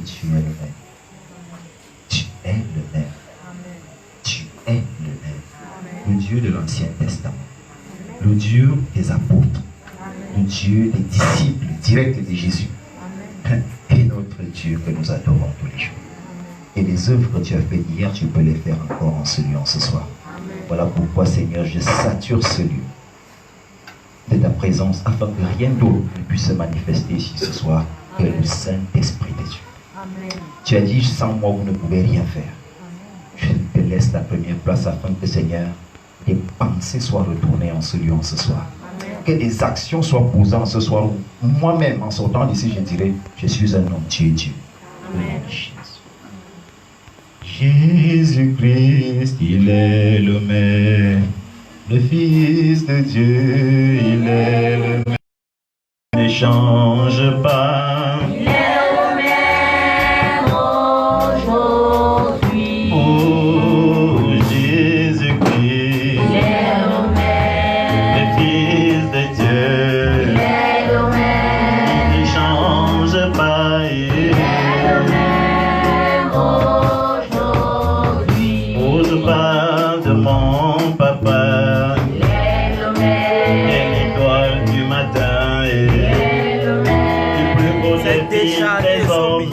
tu es le même. Tu es le même. Tu es le même. Le Dieu de l'Ancien Testament. Le Dieu des apôtres. Le Dieu des disciples directs de Jésus. Et notre Dieu que nous adorons tous les jours. Et les œuvres que tu as faites hier, tu peux les faire encore en ce lieu, en ce soir. Voilà pourquoi, Seigneur, je sature ce lieu de ta présence afin que rien d'autre ne puisse se manifester ici ce soir que le Saint-Esprit de Dieu. Amen. Tu as dit, sans moi, vous ne pouvez rien faire. Amen. Je te laisse la première place afin que, Seigneur, des pensées soient retournées en ce lieu, en ce soir. Amen. Que des actions soient posées en ce soir. Moi-même, en sortant d'ici, je dirais, je suis un homme, tu es Dieu. Amen. Jésus-Christ, il est le même. Le Fils de Dieu, il est le même. Ne change pas. Il est le même aujourd'hui. Oh, Jésus-Christ, il est le même. le Fils de Dieu, il est le même. ne change pas. Il est le même aujourd'hui. Oh, je parle de mon papa. Il est le même. L'étoile du matin et Il est le même. le plus beau des filles des hommes.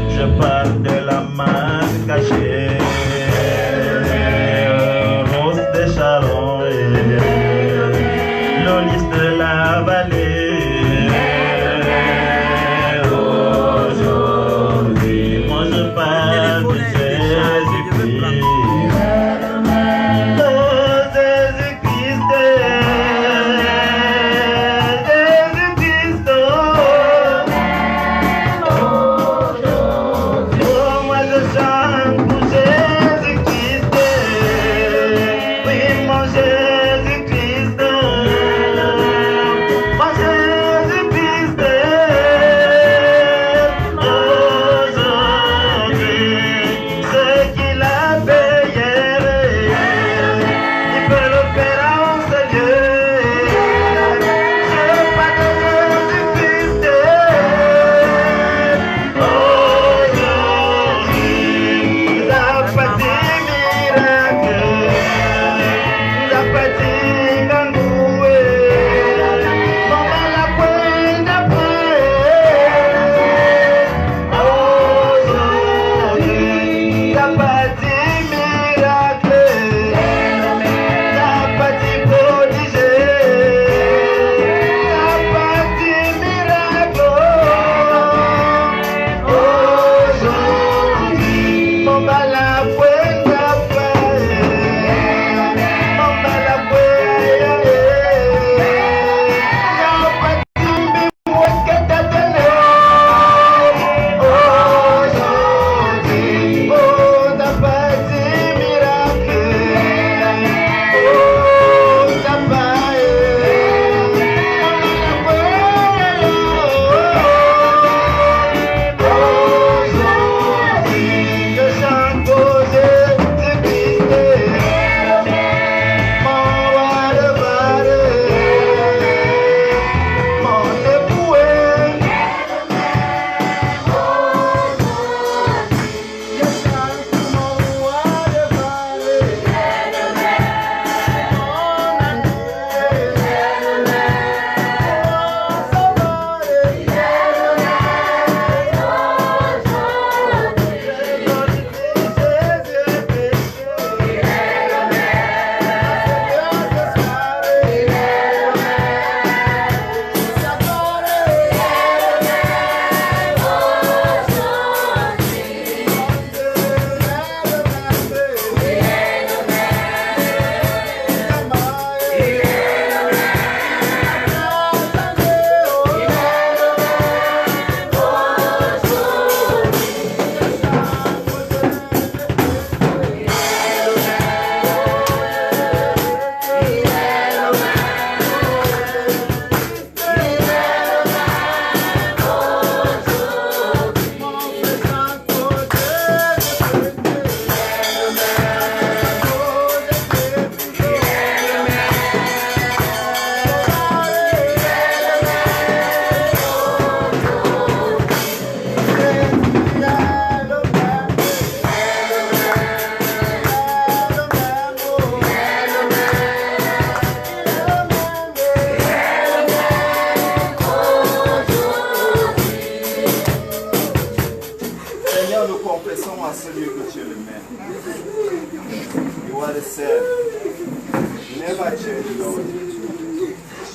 Je parle de la main cachée, rose de Sharon, l'olive de la vallée. Aujourd'hui, moi je parle de Jésus-Christ. Oh, Jésus-Christ,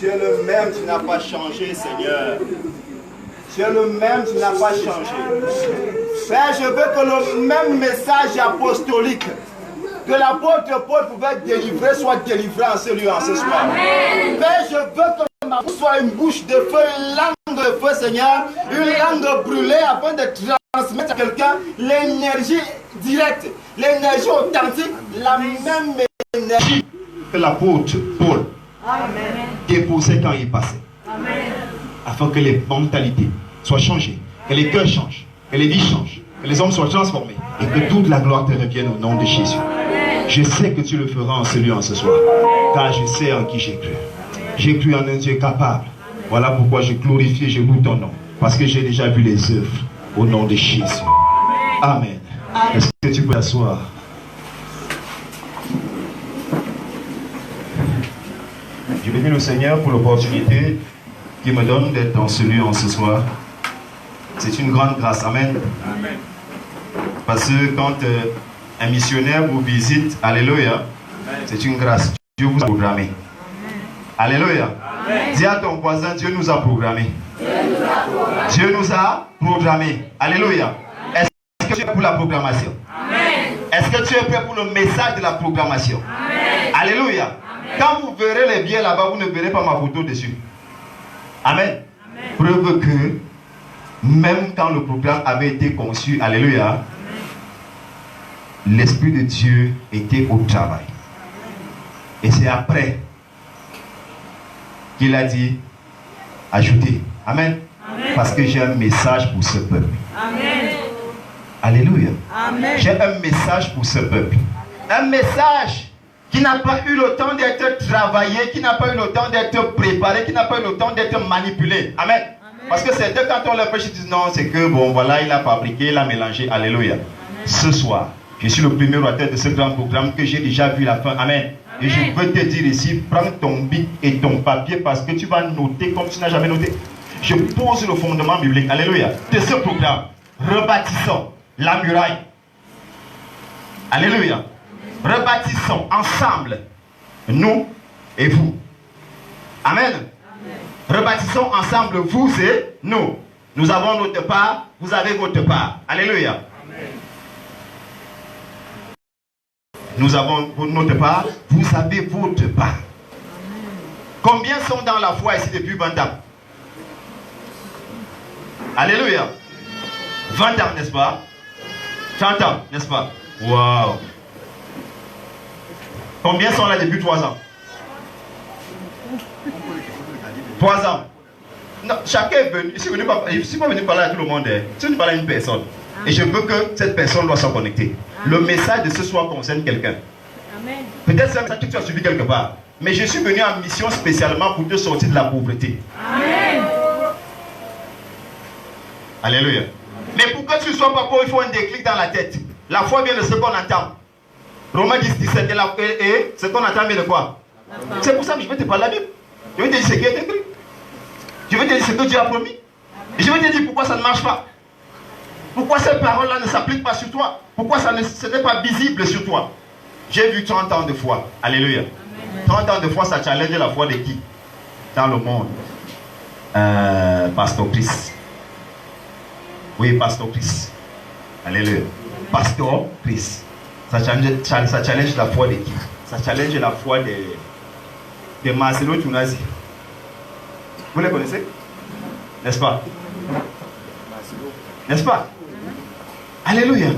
Tu es le même, tu n'as pas changé, Seigneur. Tu es le même, tu n'as pas changé. Père, je veux que le même message apostolique que l'apôtre Paul pouvait délivrer soit délivré en ce lieu, en ce soir. Père, je veux que ma bouche soit une bouche de feu, une langue de feu, Seigneur, une langue brûlée afin de transmettre à quelqu'un l'énergie directe, l'énergie authentique, la même énergie Que l'apôtre Paul déposait quand il passait. Afin que les mentalités soient changées, que les cœurs changent, que les vies changent, que les hommes soient transformés et que toute la gloire te revienne au nom de Jésus. Je sais que tu le feras en ce lieu, en ce soir, car je sais en qui j'ai cru. J'ai cru en un Dieu capable. Voilà pourquoi je glorifie et je loue ton nom, parce que j'ai déjà vu les œuvres au nom de Jésus. Amen. Est-ce que tu peux t'asseoir? Je bénis le Seigneur pour l'opportunité qu'il me donne d'être dans ce lieu en ce soir. C'est une grande grâce. Amen. Amen. Parce que quand un missionnaire vous visite, alléluia, c'est une grâce. Dieu vous a programmé. Alléluia. Dis à ton voisin, Dieu nous a programmé. Dieu nous a programmé. Alléluia. Est-ce que tu es prêt pour la programmation? Est-ce que tu es prêt pour le message de la programmation? Alléluia. Quand vous verrez les billets là-bas, vous ne verrez pas ma photo dessus. Amen. Preuve que même quand le programme avait été conçu, alléluia, l'Esprit de Dieu était au travail. Et c'est après qu'il a dit, ajoutez. Amen. Parce que j'ai un message pour ce peuple. Alléluia. J'ai un message pour ce peuple. Un message qui n'a pas eu le temps d'être travaillé, qui n'a pas eu le temps d'être préparé, qui n'a pas eu le temps d'être manipulé. Amen. Parce que c'est quand on leur prêche, ils disent non, c'est que bon, voilà, il a fabriqué, il a mélangé. Alléluia. Ce soir, je suis le premier orateur de ce grand programme que j'ai déjà vu la fin. Amen. Et je veux te dire ici, prends ton bic et ton papier parce que tu vas noter comme tu n'as jamais noté. Je pose le fondement biblique. Alléluia. De ce programme, rebâtissons la muraille. Alléluia. Rebâtissons ensemble, nous et vous. Amen. Rebâtissons ensemble, vous et nous. Nous avons notre part, vous avez votre part. Alléluia. Nous avons notre part, vous avez votre part. Combien sont dans la foi ici depuis 20 ans? Alléluia. 20 ans, n'est-ce pas? 30 ans, n'est-ce pas? Waouh. Combien sont là depuis 3 ans? 3 ans. Non, chacun est venu. Je ne suis pas venu parler à tout le monde. Je suis venu parler à une personne. Et je veux que cette personne doit se connecter. Le message de ce soir concerne quelqu'un. Peut-être c'est un message que tu as suivi quelque part. Mais je suis venu en mission spécialement pour te sortir de la pauvreté. Amen. Alléluia. Mais pour que tu ne sois pas pauvre, il faut un déclic dans la tête. La foi vient de ce qu'on entend. Romains 10, 17 et ce qu'on entend vient de quoi? C'est pour ça que je vais te parler de la Bible. Je vais te dire ce qui est écrit. Je vais te dire ce que Dieu a promis. Et je vais te dire pourquoi ça ne marche pas. Pourquoi ces paroles-là ne s'appliquent pas sur toi? Pourquoi ce n'est pas visible sur toi? J'ai vu 30 ans de foi. Alléluia. 30 ans de foi, ça challenge la foi de qui? Dans le monde. Pasteur Chris. Oui, Pasteur Chris. Alléluia. Pasteur Chris. Ça challenge la foi de qui? Ça challenge la foi de Marcelo Tunazi. Vous les connaissez? N'est-ce pas? N'est-ce pas? Alléluia.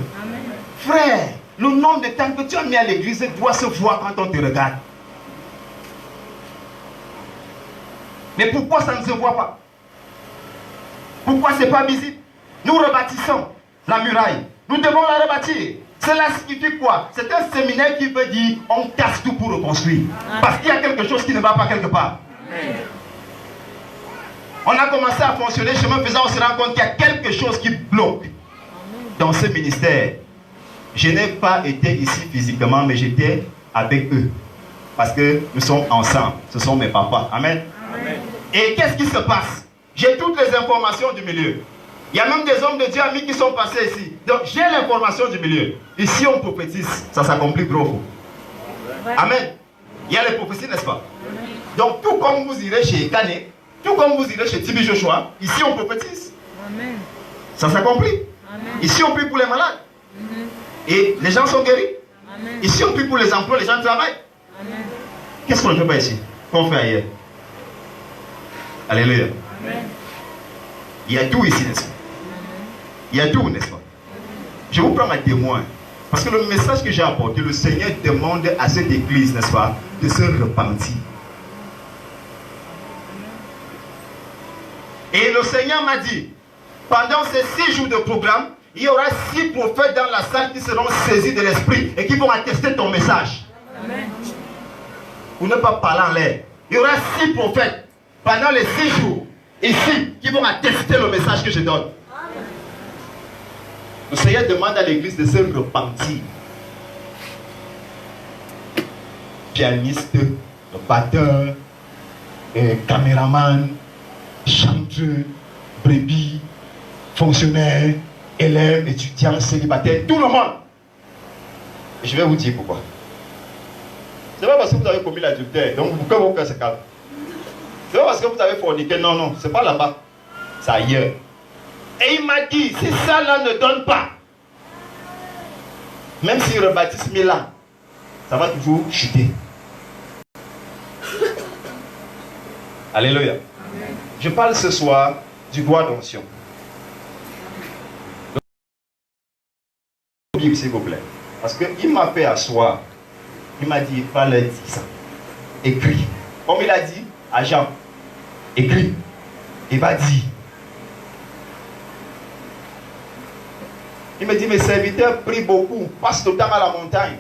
Frère, le nombre de temps que tu as mis à l'église doit se voir quand on te regarde. Mais pourquoi ça ne se voit pas? Pourquoi ce n'est pas visible? Nous rebâtissons la muraille. Nous devons la rebâtir. Cela signifie quoi? C'est un séminaire qui veut dire on casse tout pour reconstruire. Parce qu'il y a quelque chose qui ne va pas quelque part. On a commencé à fonctionner, chemin faisant, on se rend compte qu'il y a quelque chose qui bloque dans ce ministère. Je n'ai pas été ici physiquement, mais j'étais avec eux. Parce que nous sommes ensemble. Ce sont mes papas. Amen. Amen. Et qu'est-ce qui se passe? J'ai toutes les informations du milieu. Il y a même des hommes de Dieu amis qui sont passés ici. Donc j'ai l'information du milieu. Ici on prophétise, ça s'accomplit gros. Amen. Il y a les prophéties, n'est-ce pas? Donc, tout comme vous irez chez Kane, tout comme vous irez chez Tibi Joshua, ici on prophétise. Amen. Ça s'accomplit. Ici on prie pour les malades. Et les gens sont guéris. Amen. Ici on prie pour les emplois, les gens travaillent. Amen. Qu'est-ce qu'on ne fait pas ici? Qu'on fait ailleurs? Alléluia. Amen. Il y a tout ici, n'est-ce pas? Il y a tout, n'est-ce pas? Je vous prends à témoin. Parce que le message que j'ai apporté, le Seigneur demande à cette église, n'est-ce pas, de se repentir. Et le Seigneur m'a dit, pendant ces 6 jours de programme, il y aura 6 prophètes dans la salle qui seront saisis de l'esprit et qui vont attester ton message. Amen. Pour ne pas parler en l'air. Il y aura 6 prophètes pendant les 6 jours ici qui vont attester le message que je donne. Le Seigneur demande à l'église de se repentir. Pianiste, batteur, caméraman, chanteur, brebis, fonctionnaire, élèves, étudiants, célibataires, tout le monde. Et je vais vous dire pourquoi. C'est pas parce que vous avez commis l'adultère, donc que vos cœurs se calment. C'est pas parce que vous avez forniqué, non, non, c'est pas là-bas, c'est ailleurs. Et il m'a dit, si ça là ne donne pas, même s'il rebaptise 1000 ans, ça va toujours chuter. Alléluia. Je parle ce soir du droit d'onction. Bible, s'il vous plaît. Parce qu'il m'a fait asseoir. Il m'a dit, il fallait dire ça. Écrit. Comme il a dit à Jean, écrit. Il va dire. Il me dit, mes serviteurs prient beaucoup, passent le temps à la montagne,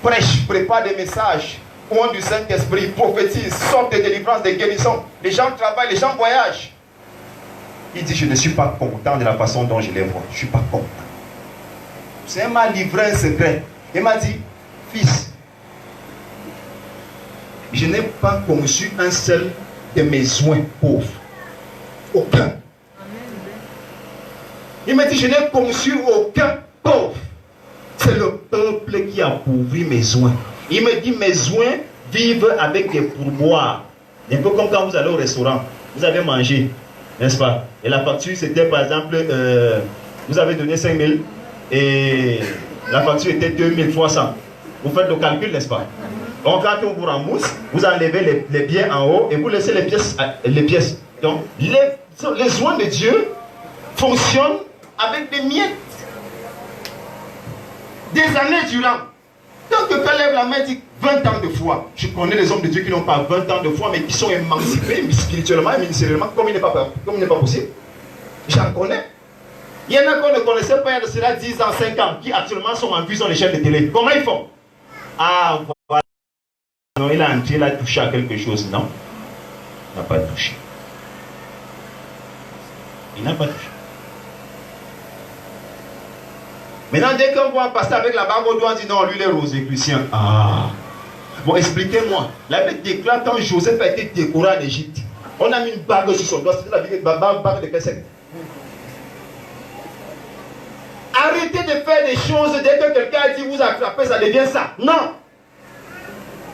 prêchent, préparent des messages, ont du Saint-Esprit, prophétisent, sortent des délivrances, des guérisons. Les gens travaillent, les gens voyagent. Il dit, je ne suis pas content de la façon dont je les vois. Je ne suis pas content. C'est m'a livré un secret. Il m'a dit, fils, je n'ai pas conçu un seul de mes soins pauvres. Aucun. Il m'a dit, je n'ai conçu aucun pauvre. C'est le peuple qui a pourvu mes soins. Il me dit, mes soins vivent avec des pourboires. Un peu comme quand vous allez au restaurant, vous avez mangé, n'est-ce pas? Et la facture, c'était par exemple, vous avez donné 5 000 et la facture était 2300. Vous faites le calcul, n'est-ce pas? Donc quand on vous rembourse, vous enlevez les biens en haut et vous laissez les pièces. Donc les soins de Dieu fonctionnent avec des miettes. Des années durant. Donc quelqu'un lève la main et dit 20 ans de foi. Je connais des hommes de Dieu qui n'ont pas 20 ans de foi, mais qui sont émancipés spirituellement et ministériellement, comme il n'est pas possible. J'en connais. Il y en a qu'on ne connaissait pas il y a de cela 10 ans, 5 ans, qui actuellement sont en vue sur les chaînes de télé. Comment ils font? Ah, voilà. Non, il a entré, il a touché à quelque chose. Non, il n'a pas touché. Il n'a pas touché. Maintenant, dès qu'on voit un pasteur avec la barbe au doigt, on dit non, lui, il est rosicrucien. Ah. Bon, expliquez-moi. La Bible déclare quand Joseph a été décoré en Égypte, on a mis une bague sur son doigt. C'était la bague de quel secte? Arrêtez de faire des choses dès que quelqu'un a dit vous attrapez, ça devient ça. Non.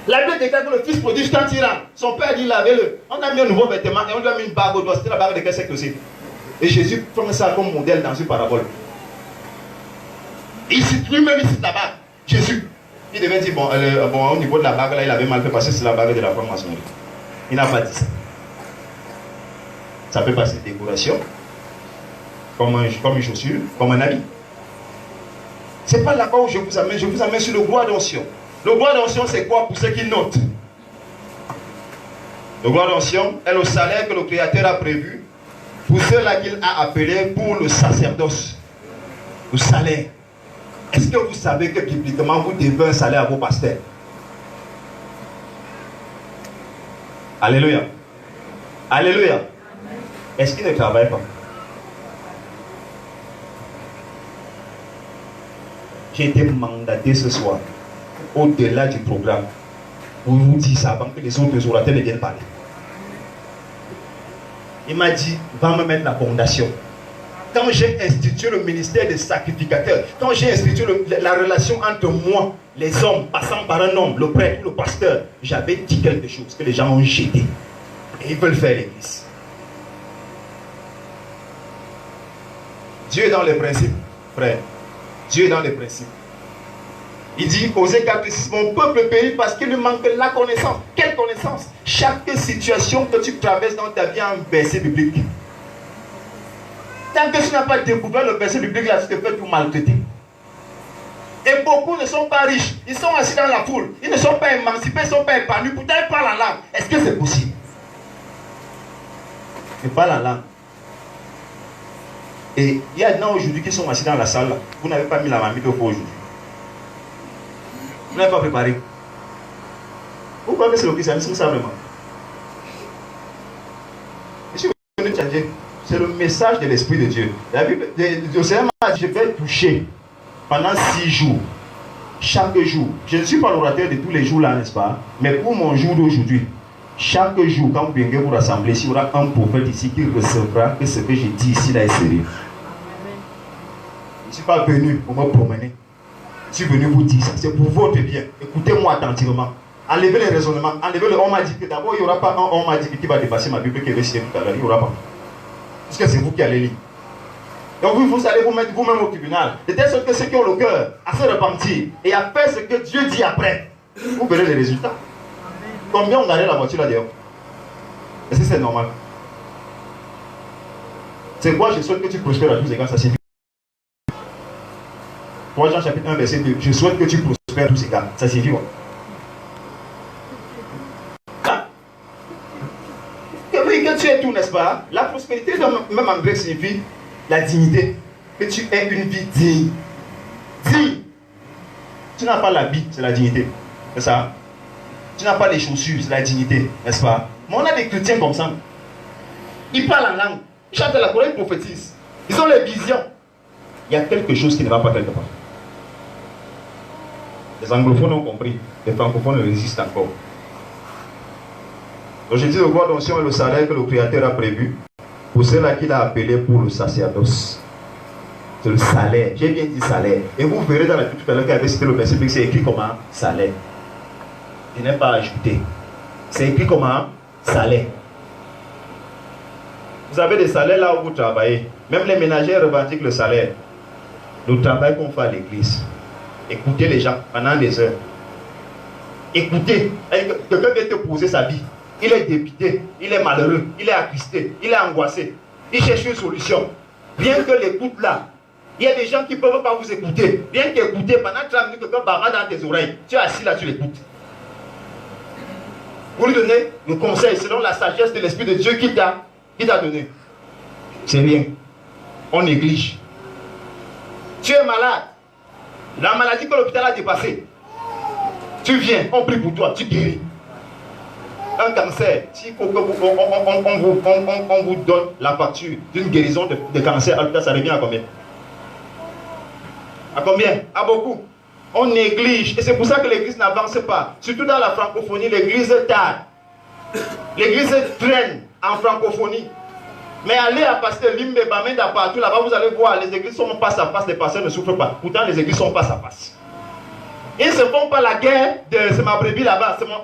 La Bible déclare que le fils prodigue quand il rentre, son père dit lavez-le. On a mis un nouveau vêtement et on lui a mis une bague au doigt. C'était la bague de quel secte aussi? Et Jésus prend ça comme modèle dans une parabole. Il cite lui-même, il cite la bague. Jésus. Il devait dire, bon, au niveau de la bague, là, il avait mal fait parce que c'est la bague de la franc-maçonnerie. Il n'a pas dit ça. Ça peut passer décoration, comme une chaussure, comme un habit. C'est pas là-bas où je vous amène sur le bois d'onction. Le bois d'onction, c'est quoi pour ceux qui notent? Le bois d'onction est le salaire que le Créateur a prévu pour ceux-là qu'il a appelés pour le sacerdoce. Le salaire. Est-ce que vous savez que bibliquement vous devez un salaire à vos pasteurs? Alléluia. Alléluia. Est-ce qu'ils ne travaillent pas? J'ai été mandaté ce soir, au-delà du programme, pour vous dire ça avant que les autres orateurs ne viennent parler. Il m'a dit, va me mettre la fondation. Quand j'ai institué le ministère des sacrificateurs, quand j'ai institué la relation entre moi, les hommes, passant par un homme, le prêtre, le pasteur, j'avais dit quelque chose que les gens ont jeté. Et ils veulent faire l'église. Dieu est dans les principes, frère. Dieu est dans les principes. Il dit, Osée 4:6, mon peuple périt parce qu'il lui manque la connaissance. Quelle connaissance? Chaque situation que tu traverses dans ta vie a un verset biblique. Tant que tu n'as pas découvert le verset biblique, là, tu te fais tout maltraiter. Et beaucoup ne sont pas riches. Ils sont assis dans la foule. Ils ne sont pas émancipés, ils ne sont pas épanouis. Pourtant, ils parlent en langue. Est-ce que c'est possible? Ils parlent en langue. Et il y a des gens aujourd'hui qui sont assis dans la salle. Là. Vous n'avez pas mis la marmite au feu aujourd'hui. Vous n'avez pas préparé. Vous croyez que c'est le christianisme, ça vraiment? Je suis venu changer. C'est le message de l'Esprit de Dieu. La Bible, le Seigneur m'a dit, je vais toucher pendant 6 jours. Chaque jour. Je ne suis pas l'orateur de tous les jours là, n'est-ce pas? Mais pour mon jour d'aujourd'hui, chaque jour, quand vous venez vous rassembler, il y aura un prophète ici qui recevra que ce que j'ai dit ici là est sérieux. Je ne suis pas venu pour me promener. Je suis venu vous dire ça. C'est pour votre bien. Écoutez-moi attentivement. Enlevez les raisonnements. Enlevez le on m'a dit que d'abord, il n'y aura pas un on m'a dit qui va dépasser ma Bible qui est citée tout à l'heure. Il n'y aura pas. Parce que c'est vous qui allez lire. Donc vous allez vous mettre vous-même au tribunal. De telle sorte que ceux qui ont le cœur à se repentir et à faire ce que Dieu dit après, vous verrez les résultats. Combien on gagne la voiture là-dedans? Est-ce que c'est normal? C'est quoi? Je souhaite que tu prospères à tous égards, ça suffit. 3 Jean chapitre 1 verset 2. Je souhaite que tu prospères à tous égards. Ça signifie quoi? Que tu es tout, n'est-ce pas? La prospérité, même en grec, signifie la dignité. Que tu aies une vie digne. Digne. Tu n'as pas l'habit, c'est la dignité. C'est ça? Tu n'as pas les chaussures, c'est la dignité. N'est-ce pas? Mais on a des chrétiens comme ça. Ils parlent en langue. Ils chantent la chorale, ils prophétisent. Ils ont les visions. Il y a quelque chose qui ne va pas quelque part. Les anglophones ont compris. Les francophones résistent encore. Donc je dis de voir d'onction et le salaire que le Créateur a prévu pour ceux-là qu'il a appelé pour le sacerdoce. C'est le salaire. J'ai bien dit salaire. Et vous verrez dans la Bible tout à l'heure qu'il avait cité le verset que c'est écrit comment? Salaire. Je n'ai pas ajouté. C'est écrit comment? Salaire. Vous avez des salaires là où vous travaillez. Même les ménagères revendiquent le salaire. Le travail qu'on fait à l'église. Écoutez les gens pendant des heures. Écoutez. Quelqu'un vient te poser sa vie. Il est dépité, il est malheureux, il est attristé, il est angoissé. Il cherche une solution. Rien que l'écoute là, il y a des gens qui ne peuvent pas vous écouter. Rien qu'écouter, pendant 30 minutes, quelqu'un barra dans tes oreilles. Tu es assis là, tu l'écoutes. Vous lui donnez le conseil selon la sagesse de l'Esprit de Dieu qui t'a donné. C'est rien. On néglige. Tu es malade. La maladie que l'hôpital a dépassée. Tu viens, on prie pour toi, tu guéris. Un cancer, si on vous donne la facture d'une guérison de cancer, ça revient à combien? À combien? À beaucoup. On néglige. Et c'est pour ça que l'église n'avance pas. Surtout dans la francophonie, l'église tarde. L'église traîne en francophonie. Mais allez à Pasteur Limbe, Bamenda, partout là-bas, vous allez voir, les églises sont face à face, les pasteurs ne souffrent pas. Pourtant, les églises sont face à face. Ils ne se font pas la guerre de c'est ma brebis là-bas, c'est mon.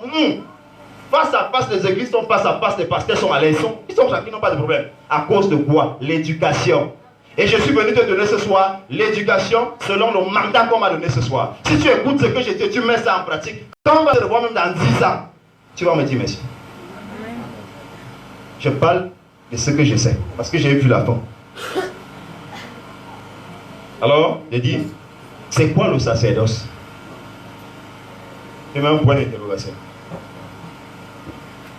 Face à face, les églises sont face à face, les pasteurs sont à l'aise. Ils sont tranquilles, n'ont pas de problème. À cause de quoi? L'éducation. Et je suis venu te donner ce soir l'éducation selon le mandat qu'on m'a donné ce soir. Si tu écoutes ce que j'ai dit, tu mets ça en pratique. Quand on va te revoir même dans 10 ans, tu vas me dire merci. Je parle de ce que je sais, parce que j'ai vu la fin. Alors, je dis, c'est quoi le sacerdoce? Je mets un point d'interrogation.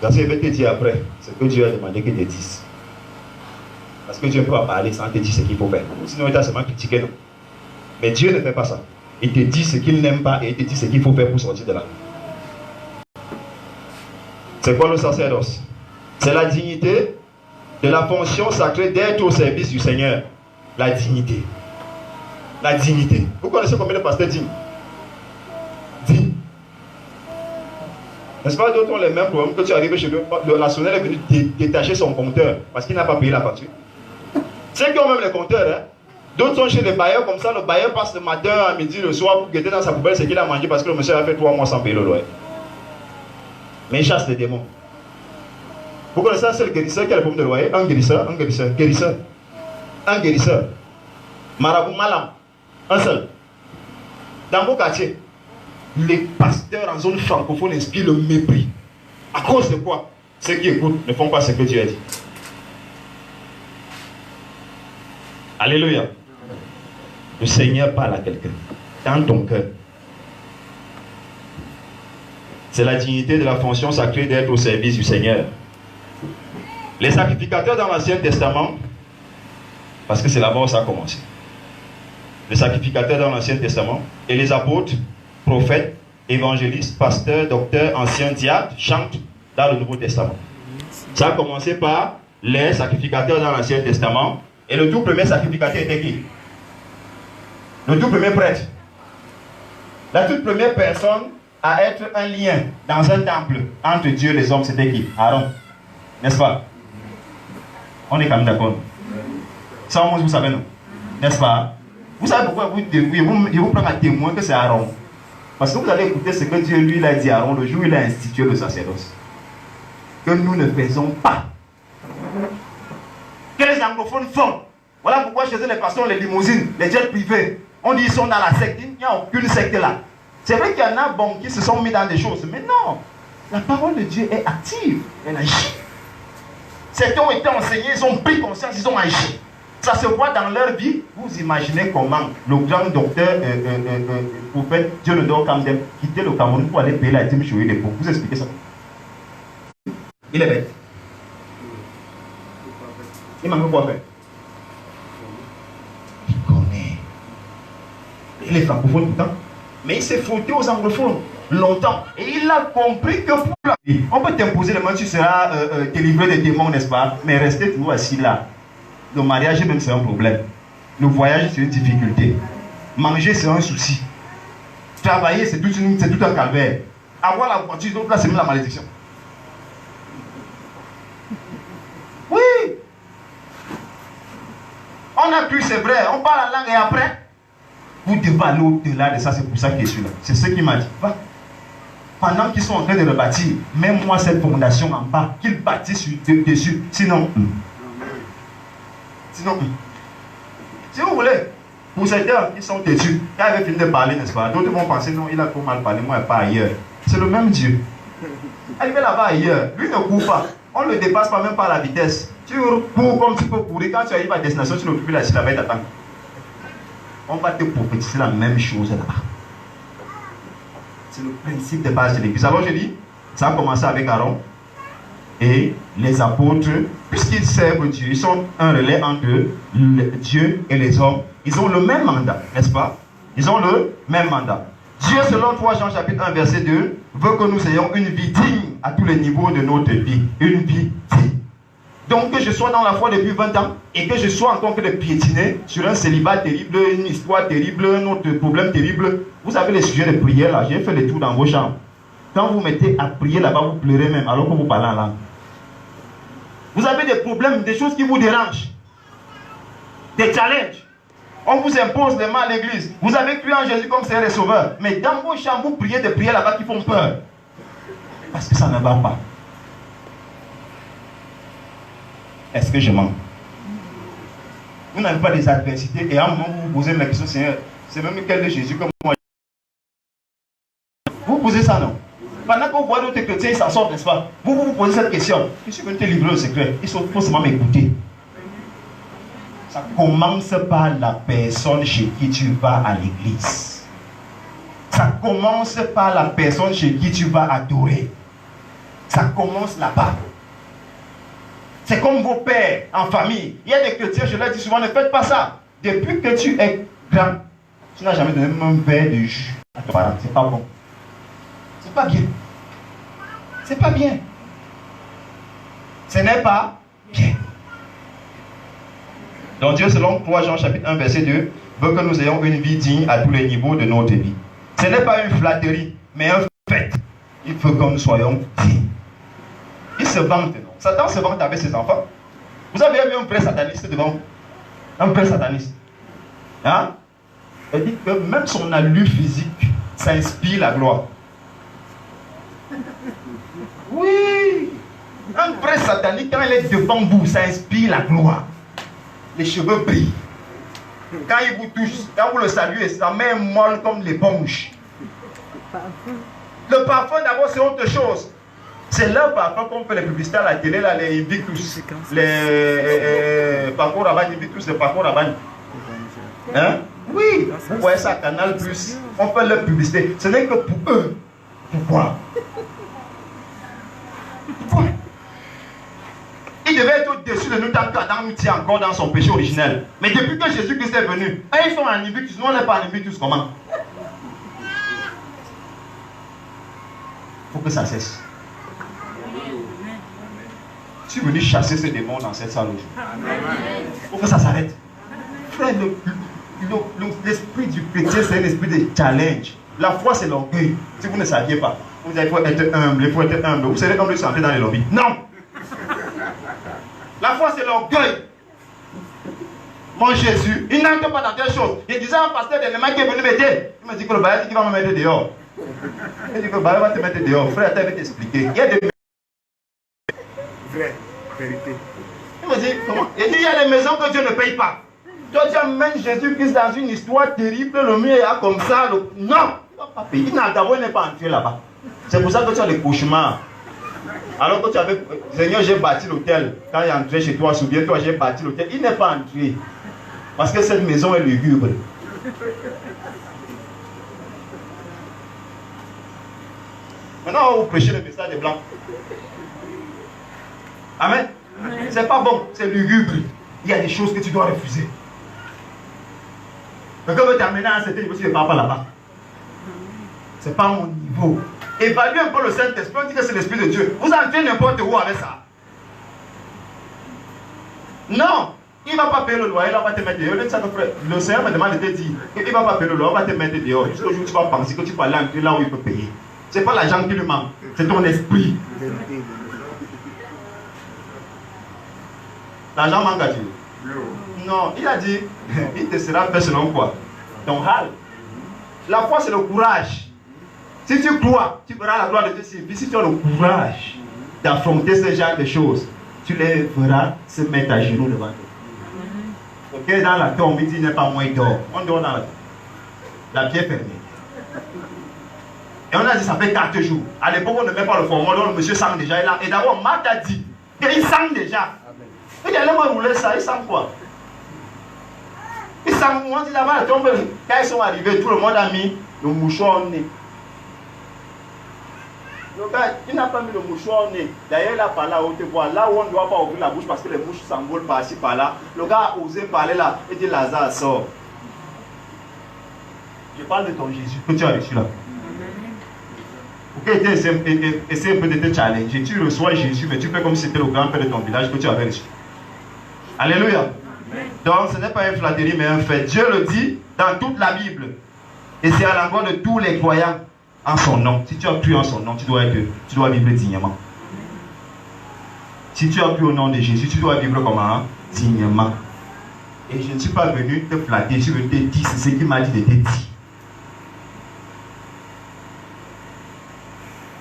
Parce que je vais te dire après ce que Dieu a demandé que tu dises. Parce que Dieu ne peut pas parler sans te dire ce qu'il faut faire. Sinon, il t'a seulement critiqué, non. Mais Dieu ne fait pas ça. Il te dit ce qu'il n'aime pas et il te dit ce qu'il faut faire pour sortir de là. C'est quoi le sacerdoce? C'est la dignité de la fonction sacrée d'être au service du Seigneur. La dignité. La dignité. Vous connaissez combien de pasteurs dignes? Dignes. N'est-ce pas, d'autres ont les mêmes problèmes que tu arrives chez eux. Le national est venu détacher son compteur parce qu'il n'a pas payé la facture. Ceux qui ont même les compteurs, hein. D'autres sont chez les bailleurs, comme ça le bailleur passe le matin, à midi, le soir pour guetter dans sa poubelle ce qu'il a mangé parce que le monsieur a fait 3 mois sans payer le loyer. Mais il chasse les démons. Vous connaissez un seul guérisseur qui a le problème de loyer? Un guérisseur. Un guérisseur. Marabout Malam. Un seul. Dans vos quartiers, les pasteurs en zone francophone inspirent le mépris. À cause de quoi? Ceux qui écoutent ne font pas ce que Dieu a dit. Alléluia. Le Seigneur parle à quelqu'un dans ton cœur. C'est la dignité de la fonction sacrée d'être au service du Seigneur. Les sacrificateurs dans l'Ancien Testament, parce que c'est là-bas où ça a commencé. Les sacrificateurs dans l'Ancien Testament et les apôtres, prophètes, évangélistes, pasteurs, docteurs, anciens diacres chantent dans le Nouveau Testament. Ça a commencé par les sacrificateurs dans l'Ancien Testament. Et le tout premier sacrificateur était qui? Le tout premier prêtre. La toute première personne à être un lien dans un temple entre Dieu et les hommes, c'était qui? Aaron. N'est-ce pas? On est quand même d'accord. Ça, vous savez, non? N'est-ce pas? Vous savez pourquoi vous prenez à témoin que c'est Aaron? Parce que vous allez écouter ce que Dieu lui a dit à Aaron le jour où il a institué le sacerdoce. Que nous ne faisons pas. Que les anglophones font. Voilà pourquoi chez eux les pasteurs, les limousines, les jets privés, on dit qu'ils sont dans la secte. Il n'y a aucune secte là. C'est vrai qu'il y en a bon qui se sont mis dans des choses, mais non. La parole de Dieu est active. Elle agit. Certains ont été enseignés, ils ont pris conscience, ils ont agi. Ça se voit dans leur vie. Vous imaginez comment le grand docteur, prophète Dionodore Kamdem, quittait le Cameroun pour aller payer la dîme chez les pauvres. Vous expliquez ça? Il est bête. Il manque quoi faire? Il connaît. Il est francophone tout le temps. Mais il s'est frotté aux anglophones longtemps. Et il a compris que pour la vie, on peut t'imposer les mains, tu seras délivré des démons, n'est-ce pas? Mais rester toujours assis là. Le mariage même c'est un problème. Le voyage c'est une difficulté. Manger c'est un souci. Travailler c'est tout un calvaire. Avoir la voiture, donc là c'est même la malédiction. Oui. On a pu, c'est vrai, on parle la langue et après, vous devez aller au-delà de ça, c'est pour ça qu'il est celui-là. C'est ce qu'il m'a dit. Va. Pendant qu'ils sont en train de rebâtir, même moi cette fondation en bas, qu'ils bâtissent dessus. Sinon, si vous voulez, pour certains, ils sont têtus. Quand il avait fini de parler, n'est-ce pas? D'autres vont penser, non, il a trop mal parlé, moi, pas ailleurs. C'est le même Dieu. Arrivé là-bas ailleurs, lui ne court pas. On ne le dépasse pas même par la vitesse. Tu cours comme tu peux courir. Quand tu arrives à destination, tu ne peux plus la va t'attendre. On va te prophétiser la même chose là-bas. C'est le principe de base de l'église. Alors je dis, ça a commencé avec Aaron et les apôtres, puisqu'ils servent Dieu, ils sont un relais entre Dieu et les hommes. Ils ont le même mandat, n'est-ce pas? Ils ont le même mandat. Dieu, selon 3 Jean chapitre 1 verset 2, veut que nous ayons une vie digne à tous les niveaux de notre vie. Une vie digne. Donc que je sois dans la foi depuis 20 ans et que je sois en tant que de piétiner sur un célibat terrible, une histoire terrible, un autre problème terrible. Vous savez les sujets de prière là, j'ai fait les tours dans vos chambres. Quand vous mettez à prier là-bas, vous pleurez même alors que vous parlez en langue. Vous avez des problèmes, des choses qui vous dérangent. Des challenges. On vous impose les mains à l'église. Vous avez cru en Jésus comme Seigneur et Sauveur. Mais dans vos chambres, vous priez des prières là-bas qui font peur. Parce que ça ne va pas. Est-ce que je mens? Vous n'avez pas des adversités et à un moment vous vous posez la question, Seigneur, c'est même quel de Jésus que moi. Vous posez ça, non? Pendant que vous voyez d'autres chrétiens, ils s'en sortent, n'est-ce pas? Vous posez cette question. Je suis venu te livrer le secret. Il faut seulement m'écouter. Ça commence par la personne chez qui tu vas à l'église. Ça commence par la personne chez qui tu vas adorer. Ça commence là-bas. C'est comme vos pères en famille. Il y a des chrétiens, je leur dis souvent, ne faites pas ça. Depuis que tu es grand, tu n'as jamais donné même un verre de jus à ton parent. C'est pas bon. C'est pas bien. C'est pas bien. Ce n'est pas bien. Donc Dieu, selon 3 Jean chapitre 1 verset 2, veut que nous ayons une vie digne à tous les niveaux de notre vie. Ce n'est pas une flatterie, mais un fait. Il faut que nous soyons dignes. Il se vante, non? Satan se vante avec ses enfants. Vous avez vu un vrai sataniste devant vous? Un prêtre sataniste. Hein? Elle dit que même son allure physique, ça inspire la gloire. Oui! Un prêtre satanique, quand il est devant vous, ça inspire la gloire. Les cheveux brillent. Quand il vous touche, quand vous le saluez, sa main est molle comme l'éponge. Le parfum d'abord c'est autre chose. C'est leur parfum qu'on fait les publicités à la télé, là, les Invictus. Les parcours Rabanne, Invictus, les parcours Rabanne. Hein? Oui, vous voyez ça à Canal Plus, on fait leur publicité. Ce n'est que pour eux. Pourquoi? Pourquoi? Il devait être au-dessus de nous tant qu'Adam nous tient encore dans son péché originel. Mais depuis que Jésus-Christ est venu, ils sont en Invictus, nous on n'est pas en Invictus, comment? Il faut que ça cesse. Je suis venu chasser ces démons dans cette salle aujourd'hui. Il faut que ça s'arrête. Frère, l'esprit du chrétien, c'est un esprit de challenge. La foi, c'est l'orgueil. Si vous ne saviez pas, vous dites qu'il faut être humble, il faut être humble. Vous savez comme le santé dans les lobbies. Non! La foi, c'est l'orgueil. Mon Jésus, il n'entre pas dans quelque chose. Il disait à un pasteur dernièrement qui est venu m'aider. Il m'a dit que le bail dit qu'il va me mettre dehors. Il dit que le bail va te mettre dehors. Frère, tu vas t'expliquer. Il y a des vraie vérité. Il me dit comment? Il dit il y a des maisons que Dieu ne paye pas. Toi tu amènes Jésus-Christ dans une histoire terrible, le mur est comme ça. Non, il ne va pas payer. D'abord il n'est pas entré là-bas. C'est pour ça que tu as des cauchemars. Alors que tu avais, Seigneur, j'ai bâti l'hôtel. Quand il est entré chez toi, souviens-toi, j'ai bâti l'hôtel. Il n'est pas entré. Parce que cette maison est lugubre. Maintenant, on va vous prêcher le message des blancs. Amen. C'est pas bon, c'est lugubre. Il y a des choses que tu dois refuser. Quelqu'un veut t'amener à un certain niveau, tu ne pars pas là-bas. C'est pas mon niveau. Évalue un peu le Saint-Esprit, on dit que c'est l'Esprit de Dieu. Vous entrez n'importe où avec ça. Non, il ne va pas payer le loyer, il va te mettre dehors. Le Seigneur me demande de te dire qu'il ne va pas payer le loyer, il va te mettre dehors. Jusqu'au jour où tu vas penser que tu peux aller entrer là où il peut payer. Ce n'est pas l'argent qui lui manque, c'est ton esprit. L'argent manque à Dieu. Non, il a dit, il te sera fait selon quoi? Ton hal. La foi, c'est le courage. Si tu crois, tu verras la gloire de Dieu servir. Si tu as le courage d'affronter ce genre de choses, tu les verras se mettre à genoux devant toi. Ok, dans la tombe, il dit, il n'est pas moins d'or. On dort dans la pied fermée. Et on a dit, ça fait 4 jours. À l'époque, on ne met pas le format, donc le monsieur sent déjà. Et d'abord, Marc a dit qu'il sent déjà. Il allait me rouler ça, il sent quoi? Il sent, on dit là-bas, la tombe, quand ils sont arrivés, tout le monde a mis le mouchoir au nez. Le gars, il n'a pas mis le mouchoir au nez. D'ailleurs, il a parlé à haute voix. Là où on ne doit pas ouvrir la bouche parce que les mouches s'envolent par-ci, par-là. Le gars a osé parler là. Il dit, Lazare, sort. Je parle de ton Jésus que tu as reçu là. Ok, essaie un peu de te challenger. Tu reçois Jésus, mais tu fais comme si c'était le grand-père de ton village que tu avais reçu. Alléluia. Donc, ce n'est pas une flatterie, mais un fait. Dieu le dit dans toute la Bible. Et c'est à l'endroit de tous les croyants en son nom. Si tu as cru en son nom, tu dois vivre dignement. Si tu as cru au nom de Jésus, tu dois vivre comment? Dignement. Et je ne suis pas venu te flatter, je suis venu te dire ce qu'il m'a dit de te dire.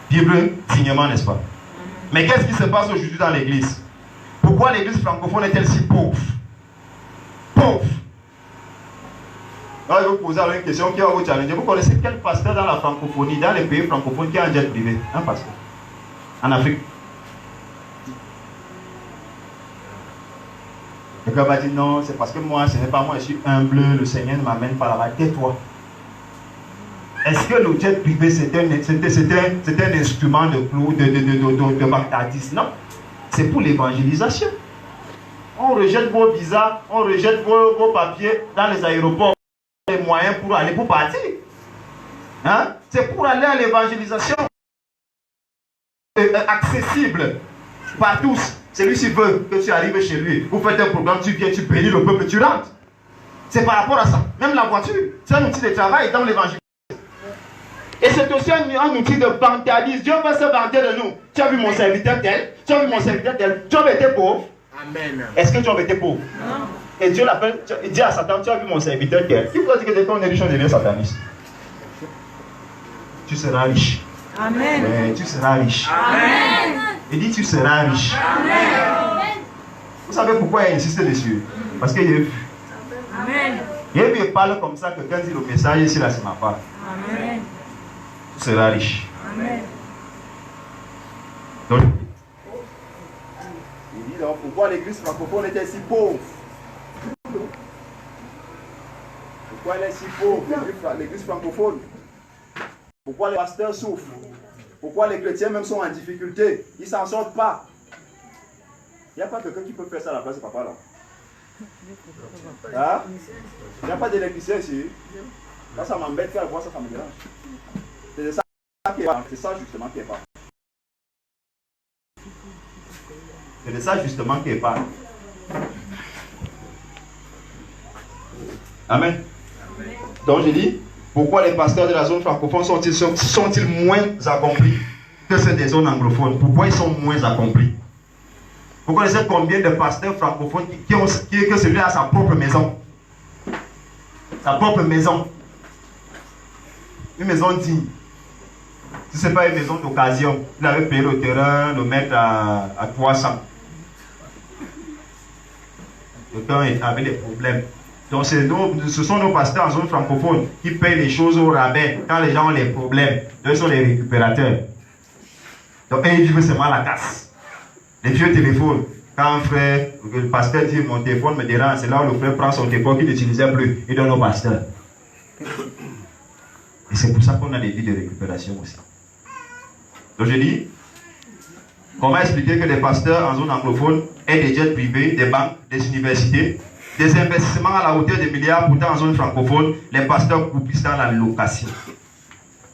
Vivre dignement, n'est-ce pas? Mais qu'est-ce qui se passe aujourd'hui dans l'église? Pourquoi l'église francophone est-elle si pauvre? Pauvre. Alors, je vais vous poser une question qui va vous challenger. Vous connaissez quel pasteur dans la francophonie, dans les pays francophones qui a un jet privé? Un pasteur. En Afrique. Le gars va dire non, c'est parce que moi, ce n'est pas moi, je suis humble, le Seigneur ne m'amène pas là-bas. Tais-toi. Est-ce que le jet privé c'est un instrument de vantardisme? Non. C'est pour l'évangélisation. On rejette vos visas, on rejette vos papiers dans les aéroports, les moyens pour aller pour partir. Hein? C'est pour aller à l'évangélisation accessible par tous. Celui-ci veut que tu arrives chez lui. Vous faites un programme, tu viens, tu bénis le peuple, tu rentres. C'est par rapport à ça. Même la voiture, c'est un outil de travail dans l'évangélisation. Et c'est aussi un outil de vantardisme. Dieu veut se vanter de nous. Tu as vu mon serviteur tel, tu as vu mon serviteur tel. Tu as été pauvre. Amen. Est-ce que tu as été pauvre? Non. Et Dieu l'appelle, il dit à Satan, tu as vu mon serviteur qui vous a dit que quand on est riche, on devient sataniste. Tu seras riche. Amen. Ouais, tu seras riche. Amen. Il dit tu seras riche. Amen. Vous savez pourquoi il insiste dessus? Parce qu'il a vu. Amen. Il a vu, il parle comme ça que quand il dit le message, ici là, c'est ma part. Amen. Tu seras riche. Amen. Donc, Il dit donc pourquoi l'église francophone était si pauvre? Pourquoi elle est si pauvre, l'église francophone? Pourquoi les pasteurs souffrent? Pourquoi les chrétiens même sont en difficulté? Ils ne s'en sortent pas. Il n'y a pas quelqu'un qui peut faire ça à la place de papa là. Hein? Il n'y a pas d'électricien ici. Quand ça m'embête, faire voir ça, ça me dérange. C'est ça qui est pas. C'est ça justement qui est pas. C'est de ça justement qui est pas. Amen. Donc je dis, pourquoi les pasteurs de la zone francophone sont-ils moins accomplis que ceux des zones anglophones? Pourquoi ils sont moins accomplis? Vous connaissez combien de pasteurs francophones que celui-là a sa propre maison? Sa propre maison. Une maison digne. Si ce n'est pas une maison d'occasion, il avait payé le terrain, le mettre à 300. Le temps avait des problèmes. Donc ce sont nos pasteurs en zone francophone qui payent les choses au rabais quand les gens ont des problèmes. Eux sont les récupérateurs. Donc ils vivent seulement la casse. Les vieux téléphones. Quand un frère, le pasteur dit mon téléphone me dérange, c'est là où le frère prend son téléphone qu'il n'utilisait plus. Il donne au pasteur. Et c'est pour ça qu'on a des vies de récupération aussi. Donc je dis, comment expliquer que les pasteurs en zone anglophone aient des jets privés, des banques, des universités, des investissements à la hauteur des milliards, pourtant en zone francophone, les pasteurs coupent dans la location.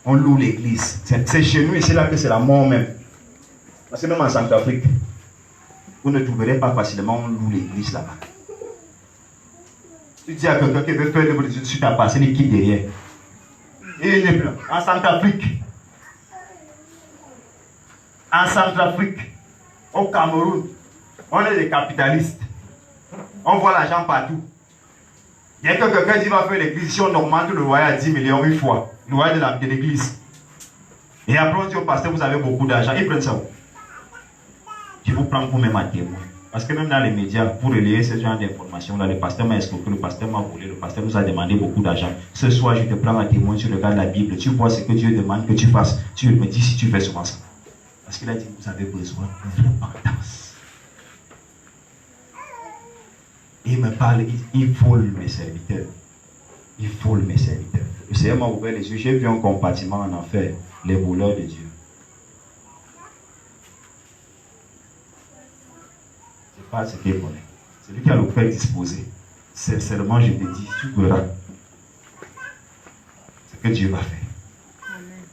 On loue l'église. C'est chez nous ici là que c'est la mort même. Parce que même en Centrafrique, vous ne trouverez pas facilement on loue l'église là-bas. Tu dis à quelqu'un qui veut faire des études sur ta passé, il quitte derrière. Et il est plein. En Centrafrique, au Cameroun, on est des capitalistes. On voit l'argent partout. Il y a quelqu'un qui va faire l'église normale, le loyer à 10 millions une fois. Le loyer de l'église. Et après on dit au pasteur, vous avez beaucoup d'argent. Ils prennent ça. Je vous prends vous-même à témoin. Parce que même dans les médias, pour relayer ce genre d'informations, là, le pasteur m'a escroqué, le pasteur m'a volé, le pasteur nous a demandé beaucoup d'argent. Ce soir, je te prends à témoin, tu regardes la Bible, tu vois ce que Dieu demande que tu fasses. Tu me dis si tu fais souvent ça. Parce qu'il a dit que vous avez besoin de repentance. Et il me parle, il vole mes serviteurs. Il vole mes serviteurs. Le Seigneur m'a ouvert les yeux, j'ai vu un compartiment en enfer, les voleurs de Dieu. C'est pas ce qu'il est. C'est lui qui a le cœur disposé. Sincèrement, je te dis, tu verras ce que Dieu va faire. Amen.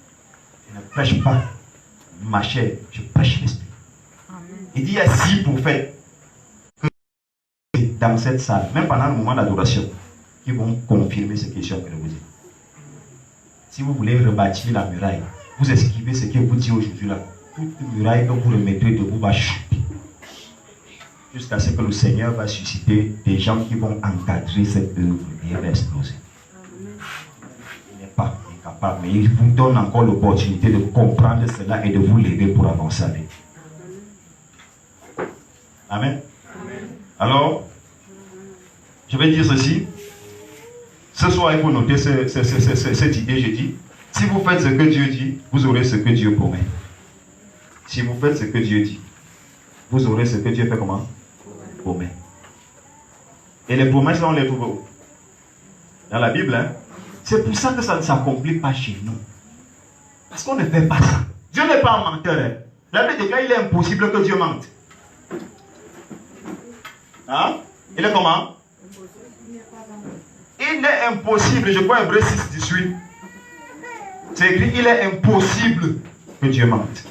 Je ne prêche pas ma chair, je prêche l'esprit. Il dit, il y a 6 prophètes dans cette salle, même pendant le moment d'adoration, qui vont confirmer ce que je suis en train de vous dire. Si vous voulez rebâtir la muraille, vous esquivez ce que vous dit aujourd'hui là. Toute muraille que vous remettrez debout va chuter. Jusqu'à ce que le Seigneur va susciter des gens qui vont encadrer cette œuvre et elle va exploser. Il n'est pas incapable, mais il vous donne encore l'opportunité de comprendre cela et de vous lever pour avancer avec. Amen. Alors, je vais dire ceci. Ce soir, il faut noter cette idée, je dis. Si vous faites ce que Dieu dit, vous aurez ce que Dieu promet. Si vous faites ce que Dieu dit, vous aurez ce que Dieu fait comment? Promet. Et les promesses, là, on les trouve où? Dans la Bible, hein? C'est pour ça que ça ne s'accomplit pas chez nous. Parce qu'on ne fait pas ça. Dieu n'est pas un menteur. Hein? La Bible dit qu'il est impossible que Dieu mente. Hein? Il est comment? Il est impossible, je crois Hébreux 6, 18. C'est écrit, il est impossible que Dieu mente.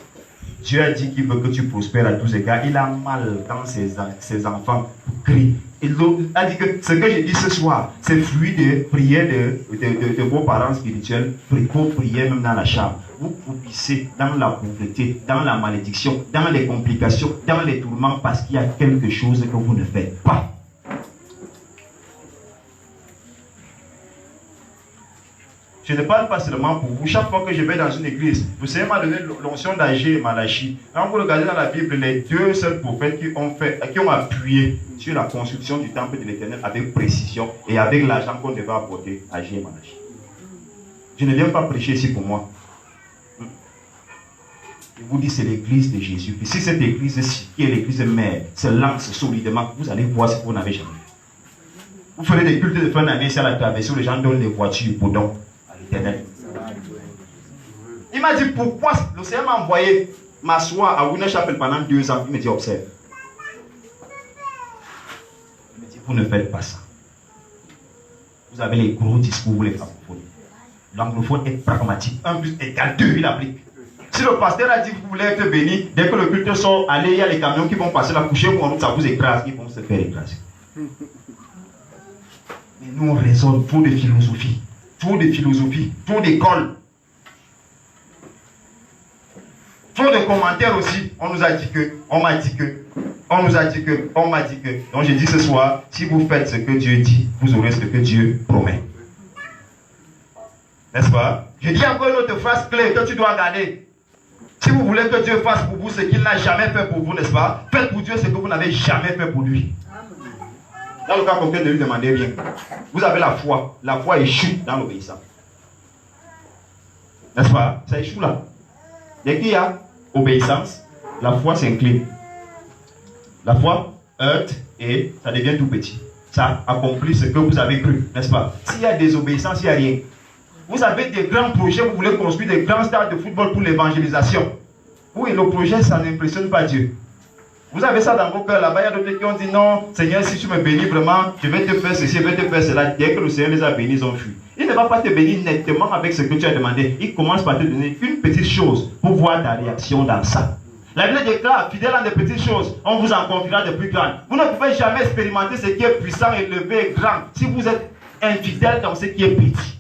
Dieu a dit qu'il veut que tu prospères à tous égards. Il a mal quand ses enfants crient. Il a dit que ce que j'ai dit ce soir, c'est fruit de prières de vos parents spirituels. Vos prières même dans la chambre. Vous croupissez dans la pauvreté, dans la malédiction, dans les complications, dans les tourments parce qu'il y a quelque chose que vous ne faites pas. Je ne parle pas seulement pour vous. Chaque fois que je vais dans une église, vous savez, m'a donné l'onction d'Agé et Malachi. Quand vous regardez dans la Bible, les deux seuls prophètes qui ont appuyé sur la construction du temple de l'Éternel avec précision et avec l'argent qu'on devait apporter, Agé et Malachi. Je ne viens pas prêcher ici pour moi. Je vous dis, c'est l'église de Jésus. Et si cette église qui est l'église mère se lance solidement, vous allez voir ce que vous n'avez jamais vu. Vous ferez des cultes de fin d'année ici à la traversée où les gens donnent des voitures pour don à l'Éternel. Il m'a dit pourquoi le Seigneur m'a envoyé m'asseoir à Winner Chapel pendant 2 ans. Il me dit observe. Il me dit vous ne faites pas ça. Vous avez les gros discours, les francophones. L'anglophone est pragmatique. 1 + = 2, il applique. Si le pasteur a dit que vous voulez être béni, dès que le culte sort, allez, il y a les camions qui vont passer là, coucher-vous en route, ça vous écrase, ils vont se faire écraser. Mais nous on raisonne, trop de philosophie, trop d'école, trop de commentaires aussi. On nous a dit que, on m'a dit que, on nous a dit que, on m'a dit que. Donc je dis ce soir, si vous faites ce que Dieu dit, vous aurez ce que Dieu promet. N'est-ce pas? Je dis encore une autre phrase clé que tu dois garder. Si vous voulez que Dieu fasse pour vous ce qu'il n'a jamais fait pour vous, n'est-ce pas? Faites pour Dieu ce que vous n'avez jamais fait pour lui. Dans le cas qu'on vient de lui demander rien. Vous avez la foi. La foi échoue dans l'obéissance. N'est-ce pas? Ça échoue là. Dès qu'il y a obéissance, la foi s'incline. La foi heurte et ça devient tout petit. Ça accomplit ce que vous avez cru, n'est-ce pas? S'il y a désobéissance, il n'y a rien. Vous avez des grands projets, vous voulez construire des grands stades de football pour l'évangélisation. Oui, le projet, ça n'impressionne pas Dieu. Vous avez ça dans vos cœurs. Là-bas, il y a d'autres qui ont dit non, Seigneur, si tu me bénis vraiment, je vais te faire ceci, je vais te faire cela. Dès que le Seigneur les a bénis, ils ont fui. Il ne va pas te bénir nettement avec ce que tu as demandé. Il commence par te donner une petite chose pour voir ta réaction dans ça. La Bible déclare, fidèle dans des petites choses, on vous en confiera de plus grandes. Vous ne pouvez jamais expérimenter ce qui est puissant, élevé et grand si vous êtes infidèle dans ce qui est petit.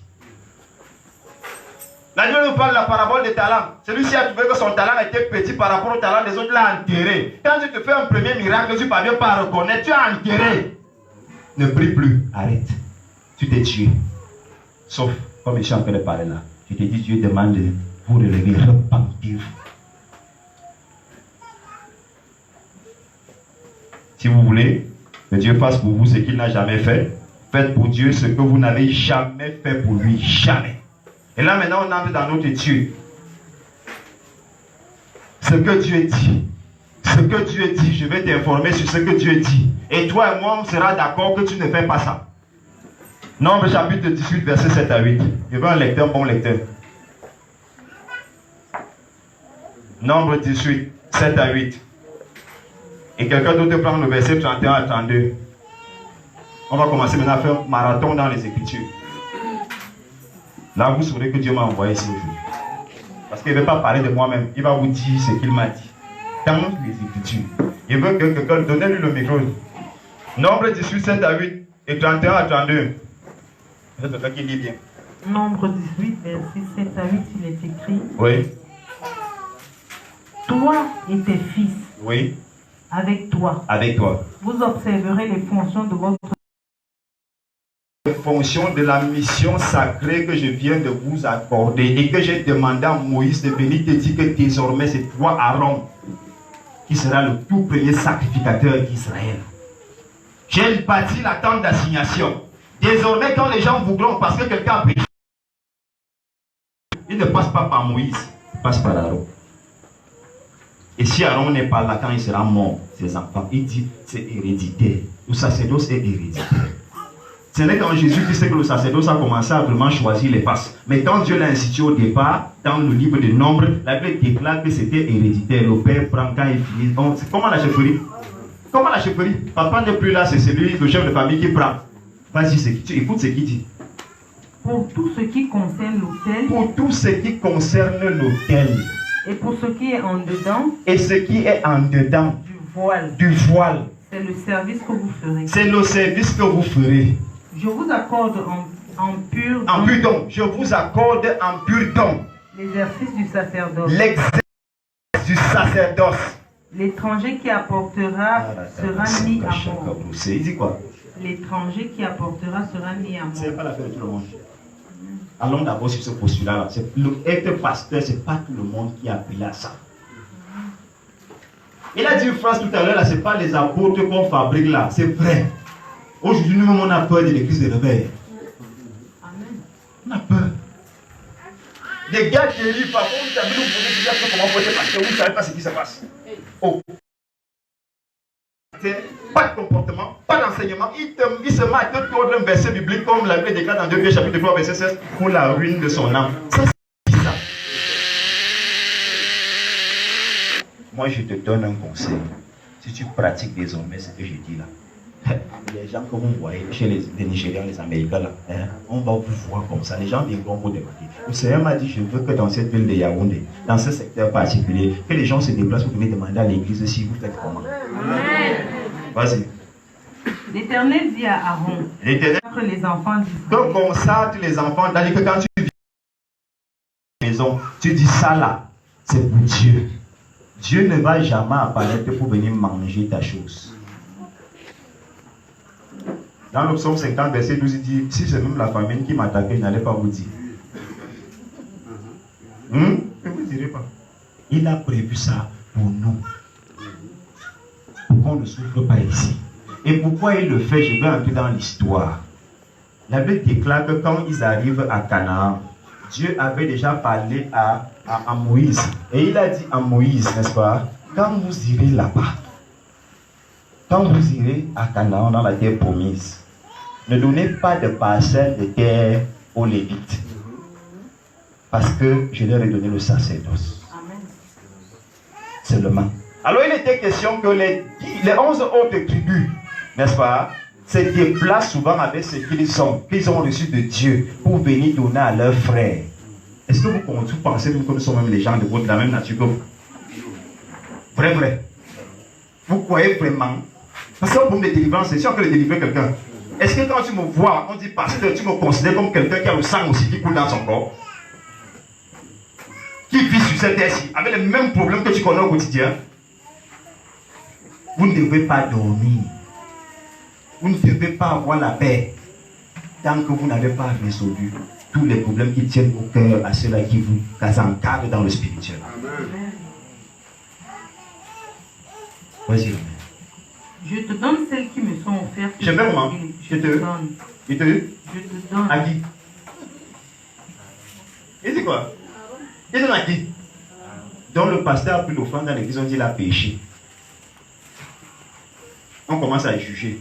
La Bible nous parle de la parabole des talents. Celui-ci a trouvé que son talent était petit par rapport au talent des autres, l'a enterré. Quand tu te fais un premier miracle, tu ne parviens pas à reconnaître, tu as enterré. Ne prie plus, arrête. Tu t'es tué. Sauf, comme je suis en train de parler là, tu te dis, Dieu demande de vous relever, repentir-vous. Si vous voulez que Dieu fasse pour vous ce qu'il n'a jamais fait, faites pour Dieu ce que vous n'avez jamais fait pour lui, jamais. Et là maintenant on entre dans notre étude. Ce que Dieu dit. Ce que Dieu dit, je vais t'informer sur ce que Dieu dit. Et toi et moi, on sera d'accord que tu ne fais pas ça. Nombre chapitre 18, verset 7 à 8. Je veux un lecteur, bon lecteur. Nombre 18, 7 à 8. Et quelqu'un d'autre prend le verset 31 à 32. On va commencer maintenant à faire un marathon dans les Écritures. Là, vous saurez que Dieu m'a envoyé ici aujourd'hui. Parce qu'il ne veut pas parler de moi-même. Il va vous dire ce qu'il m'a dit. Dans les Écritures. Il veut que quelqu'un donne-lui le micro. Nombre 18, 7 à 8 et 31 à 32. C'est quelqu'un qui lit bien. Nombre 18, verset 7 à 8, il est écrit. Oui. Toi et tes fils. Oui. Avec toi. Avec toi. Vous observerez les fonctions de votre fonction de la mission sacrée que je viens de vous accorder et que j'ai demandé à Moïse de venir te dire que désormais c'est toi Aaron qui sera le tout premier sacrificateur d'Israël. J'ai bâti la tente d'assignation. Désormais quand les gens vous glont parce que quelqu'un a péché, il ne passe pas par Moïse, il passe par Aaron. Et si Aaron n'est pas là quand il sera mort, ses enfants, il dit c'est héréditaire. Le sacerdoce est héréditaire. Ce n'est quand Jésus-Christ que le sacerdoce a commencé à vraiment choisir les passes. Mais quand Dieu l'a institué au départ, dans le livre de Nombres, la Bible déclare que c'était héréditaire. Le père prend quand il finit. Donc, c'est comment la chefferie? Comment la chefferie? Papa n'est plus là, c'est celui, le chef de famille qui prend. Vas-y, écoute ce qu'il dit. Pour tout ce qui concerne l'autel. Pour tout ce qui concerne l'autel. Et pour ce qui est en dedans. Et ce qui est en dedans. Du voile. Du voile. C'est le service que vous ferez. C'est le service que vous ferez. Je vous accorde en pur don. En pur don. Je vous accorde en pur don. L'exercice du sacerdoce. L'exercice du sacerdoce. L'étranger qui apportera sera mis à mort. Il dit quoi? L'étranger qui apportera sera mis à mort. C'est pas l'affaire de tout le monde. Allons d'abord sur ce postulat-là. Être pasteur, ce n'est pas tout le monde qui a appelé à ça. Il a dit une phrase tout à l'heure, là, ce n'est pas les apôtres qu'on fabrique là, c'est vrai. Aujourd'hui, nous-mêmes, on a peur de l'église de réveil. On a peur. Des gars qui disent, par contre, vous avez nous poser dire comment faut être pasteur, vous ne savez pas ce qui se passe. Oh. Pas de comportement, pas d'enseignement. Il se met à te tordre un verset biblique comme la Bible déclare dans 2 Pierre chapitre 3 verset 16 pour la ruine de son âme. Ça, c'est ça. Moi, je te donne un conseil. Si tu pratiques désormais ce que je dis là, les gens que vous voyez chez les Nigériens, les Américains là, on va vous voir comme ça. Les gens viendront vous demander. Le Seigneur m'a dit, je veux que dans cette ville de Yaoundé, dans ce secteur particulier, que les gens se déplacent pour venir demander à l'église si vous faites comment. Amen. Vas-y. L'Éternel dit à Aaron, L'Éternel, les enfants donc d'Israël, consacre les enfants, c'est-à-dire que quand tu viens à la maison, tu dis ça là, c'est pour Dieu. Dieu ne va jamais apparaître pour venir manger ta chose. Dans le psaume 50, verset 12, il dit, si c'est même la famine qui m'attaquait, je n'allais pas vous dire. Je ne vous dirai pas. Il a prévu ça pour nous. Pour qu'on ne souffre pas ici. Et pourquoi il le fait? Je vais entrer dans l'histoire. La Bible déclare que quand ils arrivent à Canaan, Dieu avait déjà parlé à Moïse. Et il a dit à Moïse, n'est-ce pas, quand vous irez là-bas, quand vous irez à Canaan, dans la terre promise, ne donnez pas de parcelle de terre aux Lévites. Parce que je leur ai donné le sacerdoce. Seulement. Alors il était question que les 11 autres tribus, n'est-ce pas, se déplacent souvent avec ce qu'ils ont reçu de Dieu pour venir donner à leurs frères. Est-ce que vous pensez que nous sommes même les gens de la même nature que vous? Vrai. Vous croyez vraiment? Parce que pour me délivrer, c'est sûr que de délivrer quelqu'un. Est-ce que quand tu me vois, on dit pasteur, tu me considères comme quelqu'un qui a le sang aussi qui coule dans son corps? Qui vit sur cette terre-ci avec les mêmes problèmes que tu connais au quotidien? Vous ne devez pas dormir. Vous ne devez pas avoir la paix tant que vous n'avez pas résolu tous les problèmes qui tiennent au cœur à ceux-là qui vous encadrent dans le spirituel. Amen. Vas-y. Je te donne celles qui me sont offertes. Je fais comment? Je te donne. Je te donne. À qui? Et c'est quoi? Il donne à qui? Donc le pasteur a pris l'offrande dans l'église, on dit il a péché. On commence à juger.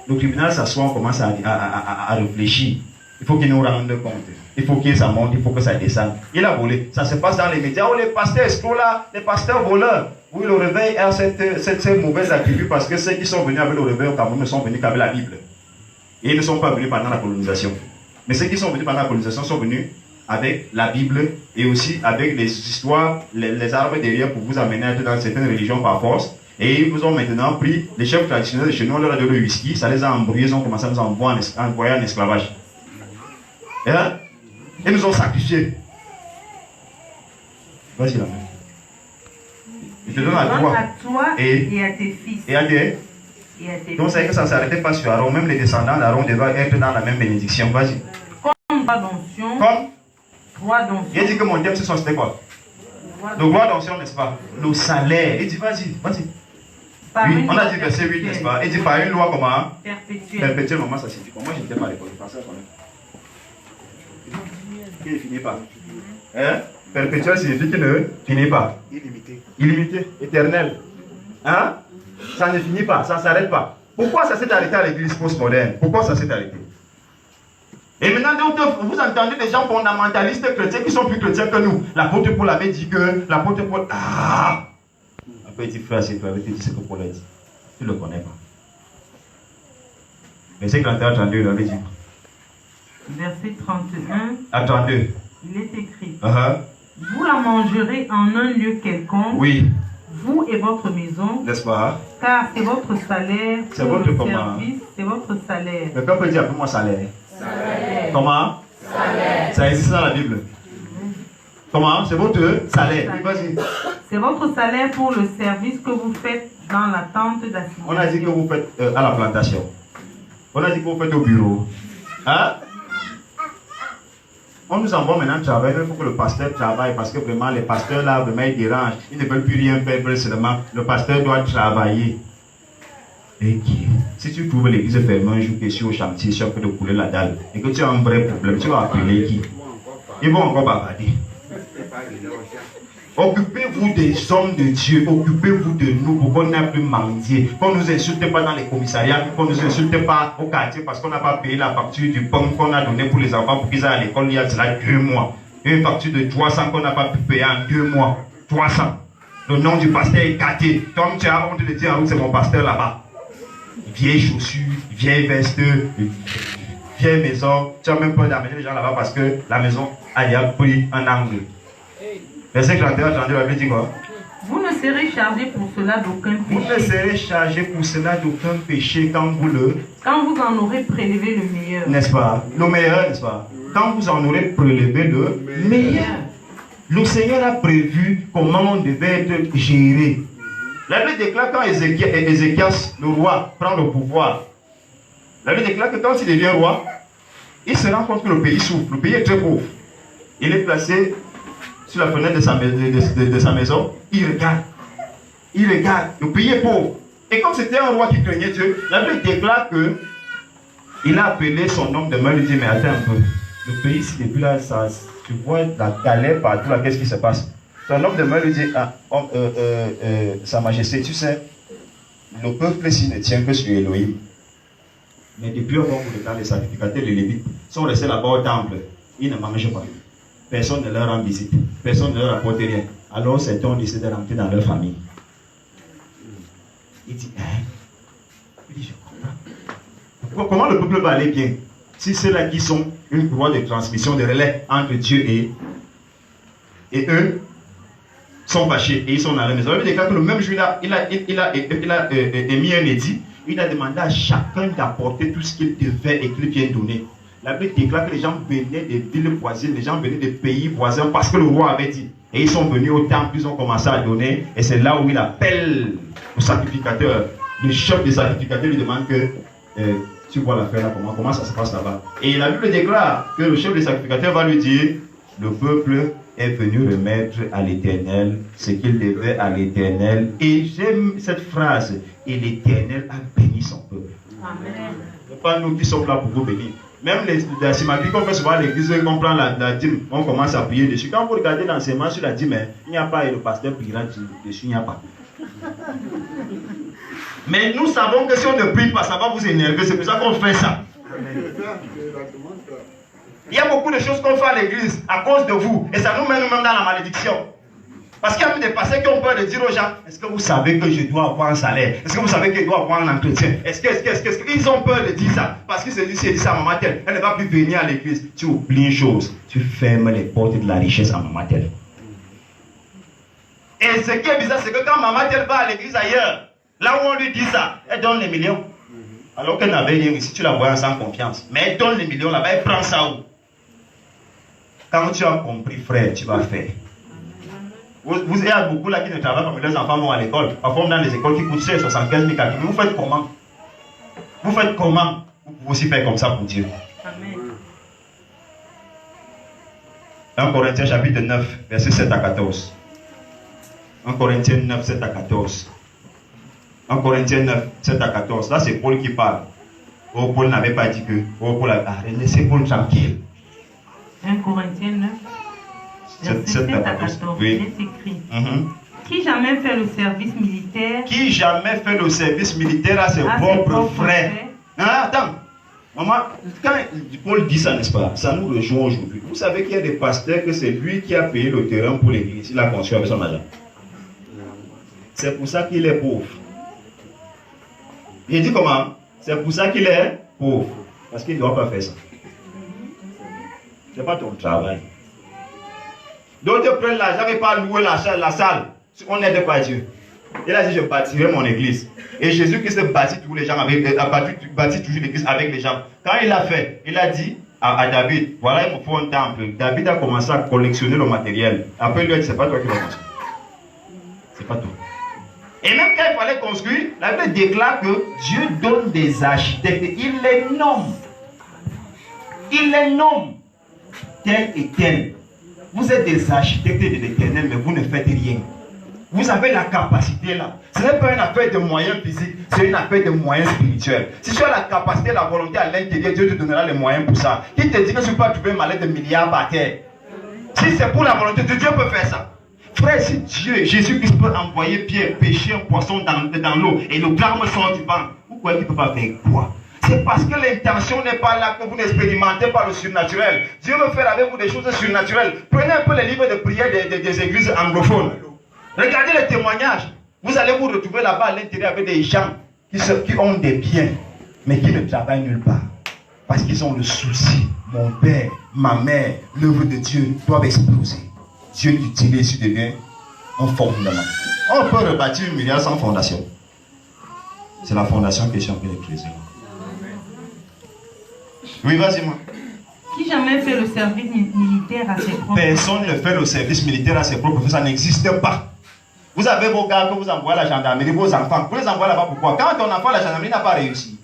Le tribunal s'assoit, on commence à réfléchir. Il faut qu'il nous rende compte. Il faut que ça monte, il faut que ça descende. Il a volé. Ça se passe dans les médias. Oh, les pasteurs escrocs là, les pasteurs voleurs. Oui, le réveil a cette mauvaise attribut parce que ceux qui sont venus avec le réveil au Cameroun ne sont venus qu'avec la Bible. Et ils ne sont pas venus pendant la colonisation. Mais ceux qui sont venus pendant la colonisation sont venus avec la Bible et aussi avec les histoires, les arbres derrière pour vous amener à être dans certaines religions par force. Et ils vous ont maintenant pris les chefs traditionnels de chez nous, on leur a donné le whisky, ça les a embrouillés, ils ont commencé à nous envoyer en esclavage. Hein? Ils nous ont sacrifiés. Vas-y là. Je te donne à toi et à tes fils. Et à tes Donc c'est que ça ne s'arrêtait pas sur Aaron, même les descendants d'Aaron devaient être dans la même bénédiction. Vas-y. Comme droit d'onction. Droit d'onction. Il dit que mon thème ce soir c'était quoi? Le droit d'onction, n'est-ce pas? Le salaire. Il dit vas-y. Oui, on a dit verset 8, n'est-ce pas? Il dit par une loi comment? Perpétuelle, maman, ça signifie quoi? Moi, je n'étais pas à l'école, je pensais à connaître. Qui ne finit pas. Hein? Perpétuel signifie qu'il ne finit pas. Illimité. Éternel. Hein? Ça ne finit pas, ça ne s'arrête pas. Pourquoi ça s'est arrêté à l'église postmoderne? Pourquoi ça s'est arrêté? Et maintenant, vous entendez des gens fondamentalistes chrétiens qui sont plus chrétiens que nous. L'apôtre Paul avait dit que l'apôtre Paul... Ah! Après, il dit, frère, c'est toi, il dit ce que Paul a dit. Tu ne le connais pas. Verset 31-32, il avait dit. Verset 31. À 32. Il est écrit. Vous la mangerez en un lieu quelconque. Oui. Vous et votre maison. N'est-ce pas? Car c'est votre salaire. C'est votre comment? C'est votre salaire. Mais quand on peut dire appelle-moi salaire? Salaire. Comment? Salaire. Ça existe dans la Bible. Comment? C'est votre salaire. Vas-y. C'est votre salaire pour le service que vous faites dans la tente d'assignation. On a dit que vous faites à la plantation. On a dit que vous faites au bureau. Hein? On nous envoie maintenant travailler, il faut que le pasteur travaille parce que vraiment les pasteurs là, vraiment ils dérangent. Ils ne veulent plus rien faire, ils veulent seulement. Le pasteur doit travailler. Et qui? Si tu trouves l'église fermée un jour que tu es au chantier, tu es en train de couler la dalle et que tu as un vrai problème, tu vas appeler qui? Ils vont encore bavarder. Occupez-vous des hommes de Dieu, occupez-vous de nous pour qu'on n'ait plus mendier, qu'on ne nous insulte pas dans les commissariats, qu'on ne nous insulte pas au quartier parce qu'on n'a pas payé la facture du pain qu'on a donné pour les enfants pour qu'ils aillent à l'école il y a cela 2 mois. Une facture de 300 qu'on n'a pas pu payer en 2 mois. 300. Le nom du pasteur est caté. Comme tu as honte de dire, c'est mon pasteur là-bas. Vieilles chaussures, vieilles vestes, vieille maison. Tu n'as même pas d'amener les gens là-bas parce que la maison a déjà pris un angle. Verset 31, 32, la Bible dit quoi? Vous ne serez chargé pour cela d'aucun Vous ne péché. serez chargé pour cela d'aucun péché quand vous en aurez prélevé le meilleur. n'est-ce pas? Le meilleur, n'est-ce pas? Quand vous en aurez prélevé le meilleur. Le Seigneur a prévu comment on devait être géré. La Bible déclare quand Ézéchias, le roi, prend le pouvoir. La Bible déclare que quand il devient roi, il se rend compte que le pays souffre. Le pays est très pauvre. Il est placé sur la fenêtre de sa maison. Il regarde. Il regarde. Le pays est pauvre. Et comme c'était un roi qui craignait Dieu, la Bible déclare que il a appelé son homme de main. Il lui dit, mais attends un peu. Le pays ici, depuis là, ça, tu vois la galère partout là, qu'est-ce qui se passe? Son homme de main lui dit, Sa Majesté, tu sais, le peuple ici ne tient que sur Elohim. Mais depuis un bon bout de temps, les sacrificateurs, les Lévites, sont restés là-bas au temple. Ils ne mangent pas. Personne ne leur rend visite. Personne ne leur apporte rien. Alors certains ont décidé de rentrer dans leur famille. Il dit, il dit, je comprends. Comment le peuple va aller bien si ceux-là qui sont une croix de transmission, de relais entre Dieu et eux sont fâchés et ils sont dans la maison. Il déclare que le même jour, il a émis un édit. Il a demandé à chacun d'apporter tout ce qu'il devait et qu'il vient donner. La Bible déclare que les gens venaient des villes voisines, les gens venaient des pays voisins parce que le roi avait dit. Et ils sont venus au temple, ils ont commencé à donner. Et c'est là où il appelle le sacrificateur. Le chef des sacrificateurs lui demande que tu vois l'affaire là, comment ça se passe là-bas. Et la Bible déclare que le chef des sacrificateurs va lui dire, le peuple est venu remettre à l'Éternel ce qu'il devait à l'Éternel. Et j'aime cette phrase, et l'Éternel a béni son peuple. Amen. Ce n'est pas nous qui sommes là pour vous bénir. Même la symagie qu'on fait souvent à l'église, on prend la dîme, on commence à prier dessus. Quand vous regardez l'enseignement sur la dîme, il n'y a pas, et le pasteur priera dessus, il n'y a pas. Mais nous savons que si on ne prie pas, ça va vous énerver. C'est pour ça qu'on fait ça. Il y a beaucoup de choses qu'on fait à l'église à cause de vous. Et ça nous met nous-mêmes dans la malédiction. Parce qu'il y a des pasteurs qui ont peur de dire aux gens, est-ce que vous savez que je dois avoir un salaire? Est-ce que vous savez que je dois avoir un entretien? Est-ce que ils ont peur de dire ça? Parce qu'ils se disent, si elle dit ça à maman telle, elle ne va plus venir à l'église. Tu oublies une chose, tu fermes les portes de la richesse à maman telle. Et ce qui est bizarre, c'est que quand maman telle va à l'église ailleurs, là où on lui dit ça, elle donne les millions. Alors qu'elle n'avait rien ici, tu la vois sans confiance. Mais elle donne les millions là-bas, elle prend ça où? Quand tu as compris, frère, tu vas faire. Vous avez beaucoup là qui ne travaillent pas, mais les enfants vont à l'école. Parfois, dans les écoles qui coûtent 75 000 4 000. Vous faites comment? Vous faites comment? Vous pouvez aussi faire comme ça pour Dieu. Amen. 1 Corinthiens chapitre 9, versets 7 à 14. 1 Corinthiens 9, 7 à 14. 1 Corinthiens 9, 7 à 14. Là, c'est Paul qui parle. Oh, Paul n'avait pas dit que. Oh, Paul a laissé Paul tranquille. 1 Corinthiens 9, verset 7 à 14. Oui. Il est écrit. Qui jamais fait le service militaire? Qui jamais fait le service militaire à ses propres frères? Hein, attends. Maman, quand Paul dit ça, n'est-ce pas? Ça nous rejoint aujourd'hui. Vous savez qu'il y a des pasteurs que c'est lui qui a payé le terrain pour l'église. Il a construit avec son argent. C'est pour ça qu'il est pauvre. Il dit comment? C'est pour ça qu'il est pauvre. Parce qu'il ne doit pas faire ça. Ce n'est pas ton travail. D'autres prennent l'argent et pas louer la salle. On n'aide pas Dieu. Il a dit, je bâtirai mon église. Et Jésus-Christ bâtit tous les gens bâtit toujours l'église avec les gens. Quand il l'a fait, il a dit à David, voilà, il me faut un temple. David a commencé à collectionner le matériel. Après, il lui a dit, c'est pas toi qui vas construire. C'est pas toi. Et même quand il fallait construire, la Bible déclare que Dieu donne des architectes. Il les nomme. Il les nomme. tel et tel. Vous êtes des architectes de l'Éternel, mais vous ne faites rien. Vous avez la capacité là. Ce n'est pas une affaire de moyens physiques, c'est une affaire de moyens spirituels. Si tu as la capacité, la volonté à l'intérieur, Dieu te donnera les moyens pour ça. Qui te dit que tu ne peux pas trouver malade de milliards par terre? Si c'est pour la volonté de Dieu, peut faire ça. Frère, si Dieu, Jésus-Christ peut envoyer Pierre pêcher un poisson dans l'eau et le gramme sort du vent, vous croyez qu'il ne peut pas faire quoi? C'est parce que l'intention n'est pas là que vous n'expérimentez pas le surnaturel. Dieu veut faire avec vous des choses surnaturelles. Prenez un peu les livres de prière des églises anglophones. Regardez les témoignages. Vous allez vous retrouver là-bas à l'intérieur avec des gens qui ont des biens, mais qui ne travaillent nulle part. Parce qu'ils ont le souci. Mon père, ma mère, l'œuvre de Dieu doivent exploser. Dieu l'utilise, tu deviens un fondement. On peut rebâtir 1 milliard sans fondation. C'est la fondation que je suis en train de creuser. Oui, vas-y, moi. Qui jamais fait le service militaire à ses propres? Personne ne fait le service militaire à ses propres. Ça n'existe pas. Vous avez vos gars que vous envoyez à la gendarmerie, vos enfants. Vous les envoyez là-bas pourquoi? Quand ton enfant à la gendarmerie n'a pas réussi,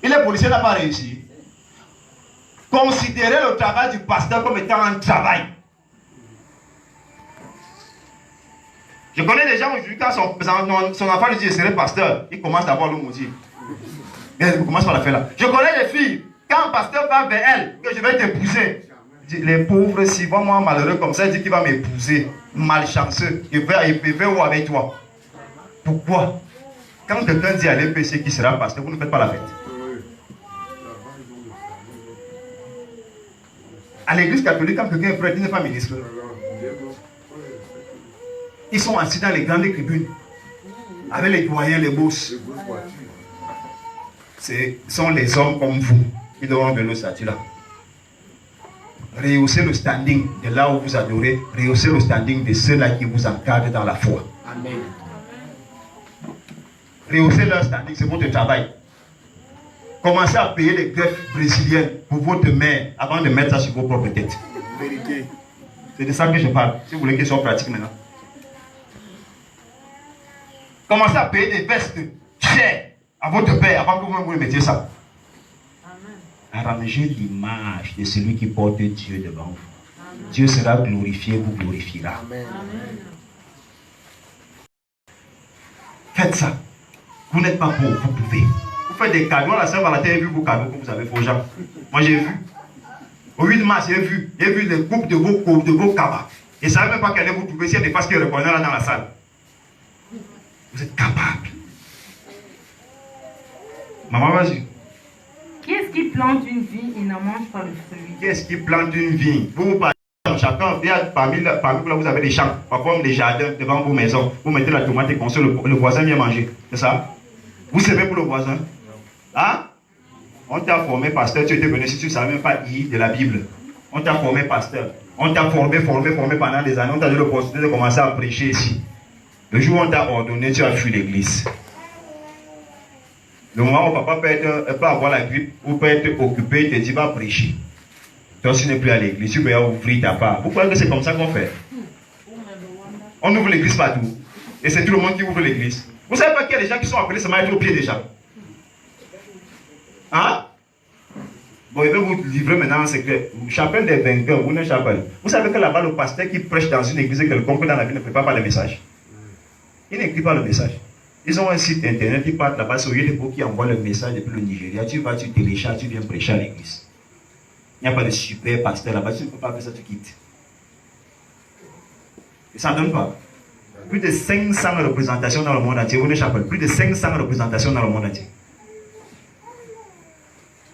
et les policiers n'ont pas réussi, considérez le travail du pasteur comme étant un travail. Je connais des gens aujourd'hui, quand son enfant lui dit je serai pasteur, il commence à avoir le maudit. Il commence par la faire là. Je connais des filles, quand un pasteur va vers elle, que je vais t'épouser. Les pauvres, si vraiment malheureux comme ça, il dit qu'il va m'épouser. Malchanceux. Il fait où avec toi? Pourquoi? Quand quelqu'un dit à l'EPC qui sera pasteur, vous ne faites pas la fête. À l'église catholique, quand quelqu'un est prêtre, il n'est pas ministre. Ils sont assis dans les grandes tribunes, avec les doyens, les boss. Ce sont les hommes comme vous qui devront de le statut là. Rehaussez le standing de là où vous adorez, rehaussez le standing de ceux-là qui vous encadrent dans la foi. Amen. Rehaussez leur standing, c'est votre travail. Commencez à payer les greffes brésiliennes pour votre mère avant de mettre ça sur vos propres têtes. Vérité. C'est de ça que je parle, si vous voulez qu'ils soient pratiques maintenant. Commencez à payer des vestes chères à votre père avant que vous me mettiez ça. Arrangez l'image de celui qui porte Dieu devant vous. Amen. Dieu sera glorifié, vous glorifiera. Amen. Faites ça. Vous n'êtes pas pauvre, vous pouvez. Vous faites des cadeaux à la Saint-Valentin, j'ai vu vos cadeaux que vous avez fait aux gens. Moi j'ai vu. Au 8 mars, j'ai vu les coupes de vos cabas. Et ça ne savez même pas qu'elle allait vous trouver si elle n'est pas ce qu'elle reconnaît là dans la salle. Vous êtes capable. Maman, vas-y. Qui est-ce qui plante une vigne et n'en mange pas le fruit? Qui est-ce qui plante une vigne? Vous parlez, chacun, parmi vous, là, vous avez des champs, parfois des jardins devant vos maisons. Vous mettez la tomate et construisez, le voisin vient manger. C'est ça? Vous savez pour le voisin? Hein? On t'a formé pasteur, tu étais venu si tu ne savais même pas lire de la Bible. On t'a formé pasteur. On t'a formé pendant des années. On t'a donné l'opportunité de commencer à prêcher ici. Le jour où on t'a ordonné, tu as fui l'église. Le moment où papa peut avoir la grippe ou peut être occupé, il te dit va prêcher. Toi, tu n'es plus à l'église, tu peux ouvrir ta part. Vous croyez que c'est comme ça qu'on fait? On ouvre l'église partout. Et c'est tout le monde qui ouvre l'église. Vous savez pas qu'il y a des gens qui sont appelés seulement à être au pied déjà? Hein? Bon, je vais vous livrer maintenant un secret. Chapelle des vainqueurs, ou une chapelle. Vous savez que là-bas, le pasteur qui prêche dans une église quelconque dans la vie ne prépare pas le message. Il n'écrit pas le message. Ils ont un site internet, ils partent là-bas, c'est au lieu de qui envoient le message depuis le Nigeria. Tu vas, tu télécharges, tu viens prêcher à l'église. Il n'y a pas de super pasteur là-bas, tu ne peux pas faire ça, tu quittes. Et ça ne donne pas. Plus de 500 représentations dans le monde entier, vous ne chapelle, plus de 500 représentations dans le monde entier.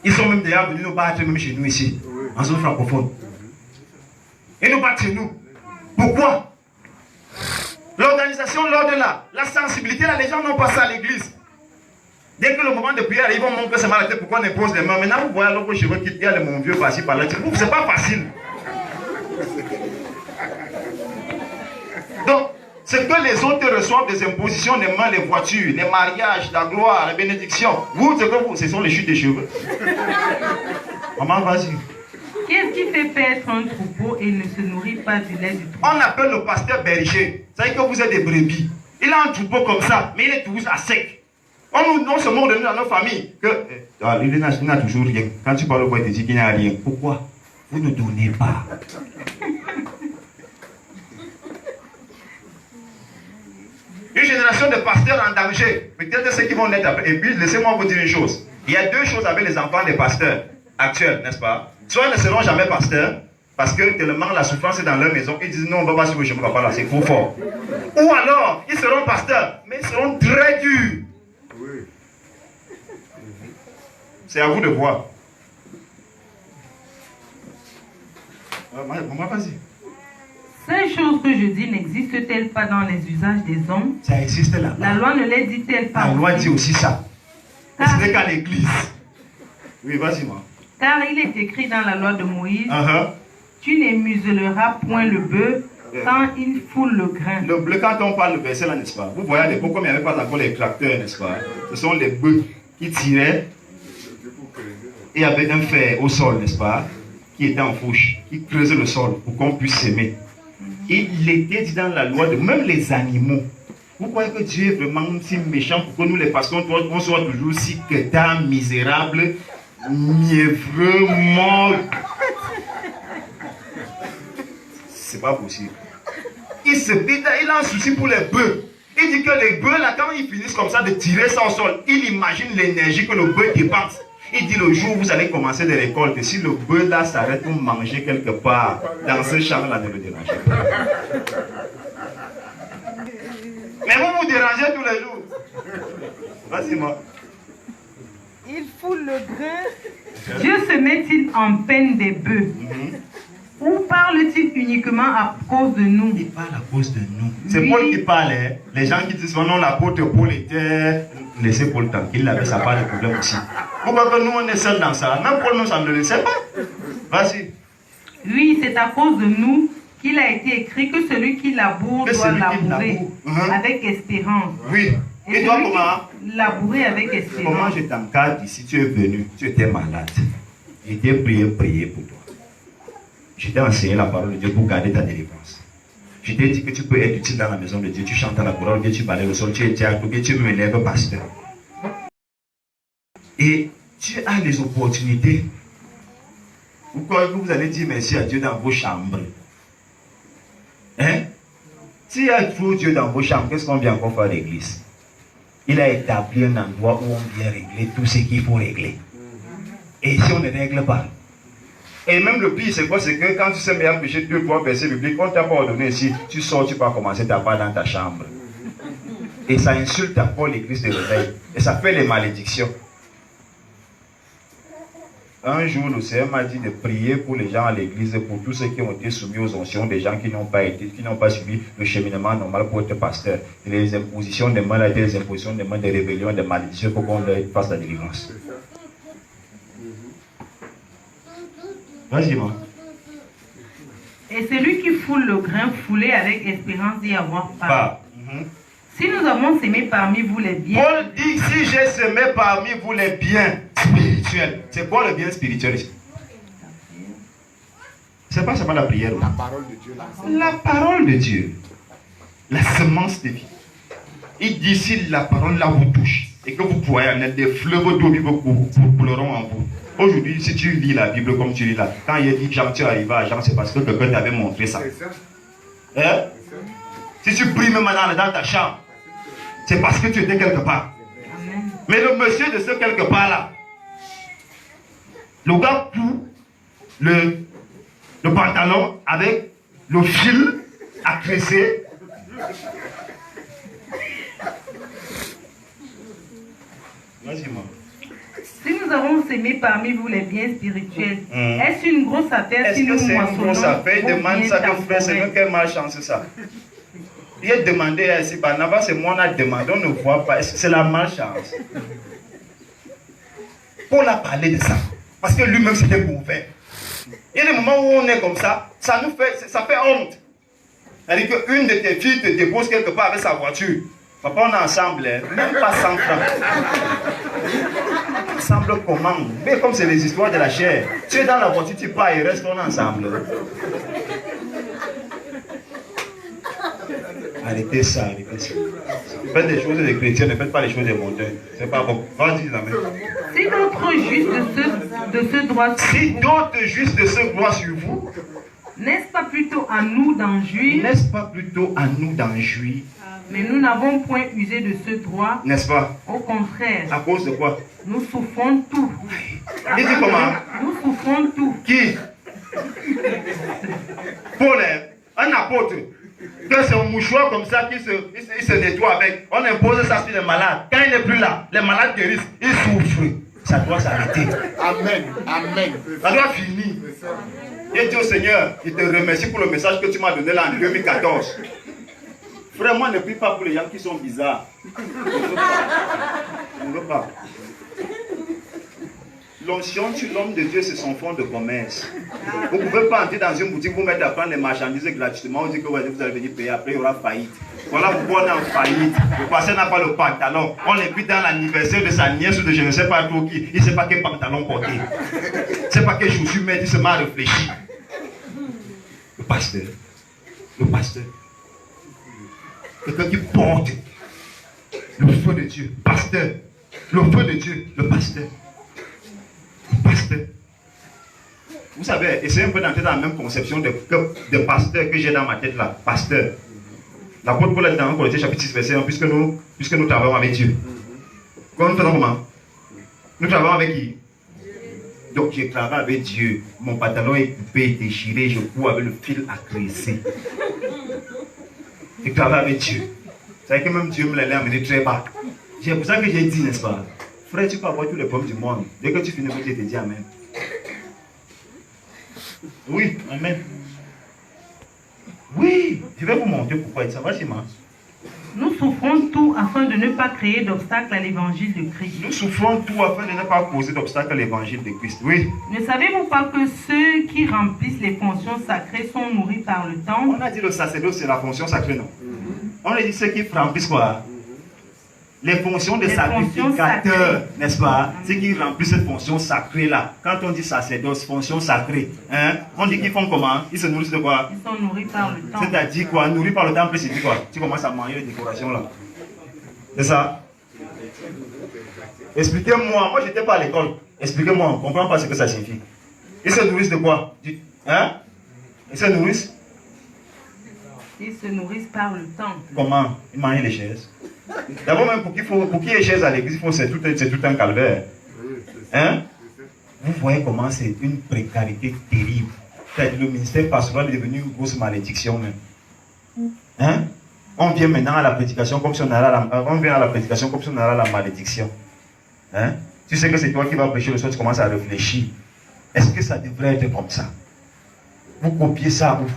Ils sont même déjà venus nous battre, même chez nous ici, en zone francophone. Ils nous battent chez nous. Pourquoi? L'organisation, lors de la sensibilité, là, les gens n'ont pas ça à l'église. Dès que le moment de prière arrive, ils vont montrer c'est mal à la tête, pourquoi on impose les mains. Maintenant, vous voyez l'autre cheveux qui dit, mon vieux par-ci, par-là. C'est pas facile. Donc, ce que les autres reçoivent des impositions, les mains, les voitures, les mariages, la gloire, les bénédictions. Vous, ce sont les chutes de cheveux. Maman, vas-y. Qu'est-ce qui fait paître un troupeau et ne se nourrit pas du lait du troupeau? On appelle le pasteur berger. Ça veut dire que vous êtes des brebis. Il a un troupeau comme ça, mais il est toujours à sec. On se moque de nous dans nos familles. Il n'a toujours rien. Quand tu parles au bois, il te dit qu'il n'y a rien. Pourquoi? Vous ne donnez pas. Une génération de pasteurs en danger. Peut-être ceux qui vont naître après. Et puis, laissez-moi vous dire une chose. Il y a deux choses avec les enfants des pasteurs actuels, n'est-ce pas? Soit ils ne seront jamais pasteurs, parce que tellement la souffrance est dans leur maison, ils disent non, on ne va pas suivre le chemin, papa là, c'est trop fort. Ou alors, ils seront pasteurs, mais ils seront très durs. C'est à vous de voir. Maman, vas-y. Ces choses que je dis n'existent-elles pas dans les usages des hommes? Ça existe là. La loi ne les dit-elle pas? La loi dit aussi ça. Car, ce n'est qu'à l'église. Oui, vas-y, moi. Car il est écrit dans la loi de Moïse, Uh-huh. tu ne muselleras point le bœuf quand il foule le grain. Le bleu, quand on parle de verset là, n'est-ce pas? Vous voyez à l'époque, comme il n'y avait pas encore les tracteurs, n'est-ce pas? Ce sont les bœufs qui tiraient et avec un fer au sol, n'est-ce pas? Qui était en fouche, qui creusait le sol pour qu'on puisse s'aimer. Il était dit dans la loi de même les animaux. Vous croyez que Dieu est vraiment si méchant pour que nous les pasteurs, on soit toujours si quêtants, misérables, mièvreux, morts? C'est pas possible. Il a un souci pour les bœufs. Il dit que les bœufs, là, quand ils finissent comme ça de tirer ça au sol, il imagine l'énergie que le bœuf dépense. Il dit le jour où vous allez commencer des récoltes, si le bœuf là s'arrête pour manger quelque part, dans ce champ-là, ne le dérangez pas. Mais vous vous dérangez tous les jours. Vas-y, moi. Il foule le grain. Dieu se met-il en peine des bœufs? Ou parle-t-il uniquement à cause de nous? Il parle à cause de nous. C'est Paul qui parle. Hein. Les gens qui disent non, l'apôtre Paul était. Laissez Paul tranquille, il avait sa part de problème aussi. Pourquoi que nous on est seuls dans ça? Même Paul nous ça ne le laissait pas. Vas-y. Oui, c'est à cause de nous qu'il a été écrit que celui qui laboure doit labourer avec espérance. Oui. Et toi comment? Labourer avec espérance. Comment je t'encadre ici? Tu es venu, tu étais malade. J'ai prié pour toi. Je t'ai enseigné la parole de Dieu pour garder ta délivrance. Je t'ai dit que tu peux être utile dans la maison de Dieu. Tu chantes à la parole, bien tu balayes le sol, tu es diacre, bien tu me lèves pasteur. Et tu as les opportunités. Vous croyez que vous allez dire merci à Dieu dans vos chambres? Hein? S'il y a trop Dieu dans vos chambres, qu'est-ce qu'on vient encore faire à l'église? Il a établi un endroit où on vient régler tout ce qu'il faut régler. Et si on ne règle pas? Et même le pire, c'est quoi? C'est que quand tu sais meilleur péché 2-3 versets bibliques, on ne t'a pas ordonné ici, tu sors, tu peux commencer ta part dans ta chambre. Et ça insulte encore l'église de réveil. Et ça fait les malédictions. Un jour, le Seigneur m'a dit de prier pour les gens à l'église, pour tous ceux qui ont été soumis aux onctions, des gens qui n'ont pas suivi le cheminement normal pour être pasteur. Et les impositions des mains, les impositions des mains, des rébellions, des malédictions, pour qu'on fasse la délivrance. Vas-y, moi. Et celui qui foule le grain foulé avec espérance d'y avoir part. Si nous avons semé parmi vous les biens. Paul dit si j'ai semé parmi vous les biens spirituels. C'est quoi le bien spirituel ici? C'est pas seulement la prière. La parole de Dieu. La parole de Dieu. La semence de vie. Il dit si la parole là vous touche et que vous pourrez en être des fleuves d'eau vivante couleront en vous. Aujourd'hui, si tu lis la Bible comme tu lis là, quand il a dit Jean, tu es arrivé à Jean, c'est parce que quelqu'un t'avait montré ça. Hein? Si tu pries même maintenant dans ta chambre, c'est parce que tu étais quelque part. Amen. Mais le monsieur de ce quelque part là, le gars coud le pantalon avec le fil à tresser. Vas-y, moi. Si nous avons semé parmi vous les biens spirituels, est-ce une grosse affaire si nous moissonnons? Est-ce que c'est une grosse affaire? Demande ça que frère, c'est même quelle malchance ça. Il a demandé à ici, Barnabas et moi on a demandé, on ne voit pas. C'est la malchance. Paul a parlé de ça. Parce que lui-même c'était mauvais. Il y a des moments où on est comme ça, ça fait honte. C'est-à-dire qu'une de tes filles te dépose quelque part avec sa voiture. Papa, on est ensemble, hein? Même pas 100 francs. Ensemble comment? Mais comme c'est les histoires de la chair. Tu es dans la voiture, tu pars et reste, on est ensemble. Arrêtez ça, arrêtez ça. Faites des choses des chrétiens, ne faites pas les choses des monteurs. C'est pas bon. Vas-y, Amen. Si d'autres justes de ce droit sur Si vous, d'autres justes de ce droit sur vous, n'est-ce pas plutôt à nous d'en jouir? n'est-ce pas plutôt à nous d'en jouir? Mais nous n'avons point usé de ce droit. N'est-ce pas? Au contraire, À cause de quoi? nous souffrons tout. Il dit comment? Nous souffrons tout. Qui? Paul, un apôtre. Que c'est un mouchoir comme ça qu'il se nettoie avec. On impose ça sur les malades. Quand il n'est plus là, les malades guérissent. Ils souffrent. Ça doit s'arrêter. Amen. Amen. Ça doit finir. Et Dieu Seigneur, je te remercie pour le message que tu m'as donné là en 2014. Frère, moi ne prie pas pour les gens qui sont bizarres. Je ne veux pas. L'onction sur l'homme de Dieu, c'est son fonds de commerce. Vous ne pouvez pas entrer dans une boutique, vous mettre à prendre les marchandises gratuitement, vous dites que vous allez venir payer, après il y aura faillite. Voilà pourquoi on est en faillite. Le passé n'a pas le pantalon. On l'invite dans l'anniversaire de sa nièce ou de je ne sais pas trop qui. Il ne sait pas quel pantalon porter. Il ne sait pas quel chaussure mettre, il se met à réfléchir. Le pasteur. Le pasteur. Quelqu'un qui porte le feu de Dieu. Pasteur. Le feu de Dieu. Le pasteur. Pasteur. Vous savez, essayez un peu d'entrer dans la même conception de pasteur que j'ai dans ma tête là. Pasteur. L'apôtre Paul est dans Colossiens chapitre 6 verset 1, puisque nous travaillons avec Dieu. Comment? Nous travaillons avec qui? Donc je travaille avec Dieu. Mon pantalon est coupé, déchiré, je cours avec le fil agressé. Je travaille avec Dieu. Vous savez que même Dieu me l'a amené très bas. C'est pour ça que j'ai dit, n'est-ce pas? Frère, tu peux avoir tous les problèmes du monde. Dès que tu finis, je te dis Amen. Oui, Amen. Oui, je vais vous montrer pourquoi. Ça va, Simon? Nous souffrons tout afin de ne pas créer d'obstacle à l'évangile de Christ. Nous souffrons tout afin de ne pas causer d'obstacle à l'évangile de Christ. Oui. Ne savez-vous pas que ceux qui remplissent les fonctions sacrées sont nourris par le temple? On a dit le sacerdoce, c'est la fonction sacrée, non? On a dit ceux qui remplissent quoi? Les fonctions de sacrificateur, n'est-ce pas? Ceux qui remplissent cette fonction sacrée-là. Quand on dit sacerdoce, fonction sacrée, hein? On dit qu'ils font comment? Ils se nourrissent de quoi? Ils sont nourris par le temple. C'est-à-dire quoi? Nourris par le temple, c'est dit quoi? Tu commences à manger les décorations là. C'est ça? Expliquez-moi. Moi, je n'étais pas à l'école. Expliquez-moi. On ne comprend pas ce que ça signifie. Ils se nourrissent de quoi? Hein? Ils se nourrissent? Ils se nourrissent par le temple. Comment? Ils mangent les chaises. D'abord, même pour qu'il y ait chaise à l'église, c'est tout un calvaire. Hein? Vous voyez comment c'est une précarité terrible. Le ministère pastoral est devenu une grosse malédiction même. Hein? On vient maintenant à la prédication comme si on allait à la malédiction. Hein? Tu sais que c'est toi qui vas prêcher le soir, tu commences à réfléchir. Est-ce que ça devrait être comme ça? Vous copiez ça où?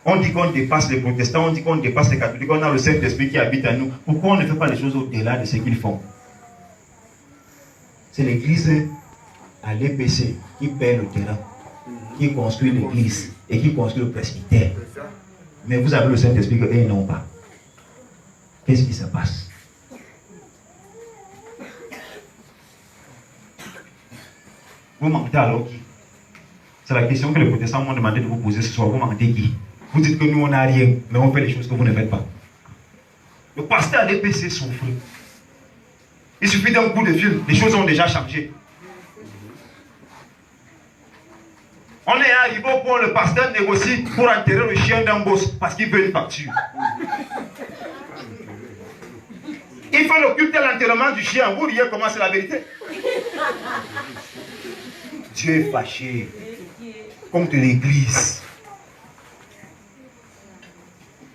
On dit qu'on dépasse les protestants, on dit qu'on dépasse les catholiques, on a le Saint-Esprit qui habite en nous. Pourquoi on ne fait pas les choses au-delà de ce qu'ils font? C'est l'église à l'EPC qui paie le terrain, qui construit l'église et qui construit le presbytère. Mais vous avez le Saint-Esprit que eux n'ont pas. Qu'est-ce qui se passe? Vous mentez alors qui? C'est la question que les protestants m'ont demandé de vous poser ce soir. Vous mentez qui? Vous dites que nous on n'a rien, mais on fait les choses que vous ne faites pas. Le pasteur à l'EPC souffre. Il suffit d'un coup de fil, les choses ont déjà changé. On est arrivé au point où le pasteur négocie pour enterrer le chien d'un boss parce qu'il veut une facture. Il fait le culte à l'enterrement du chien. Vous riez comment c'est la vérité? Dieu est fâché contre l'église.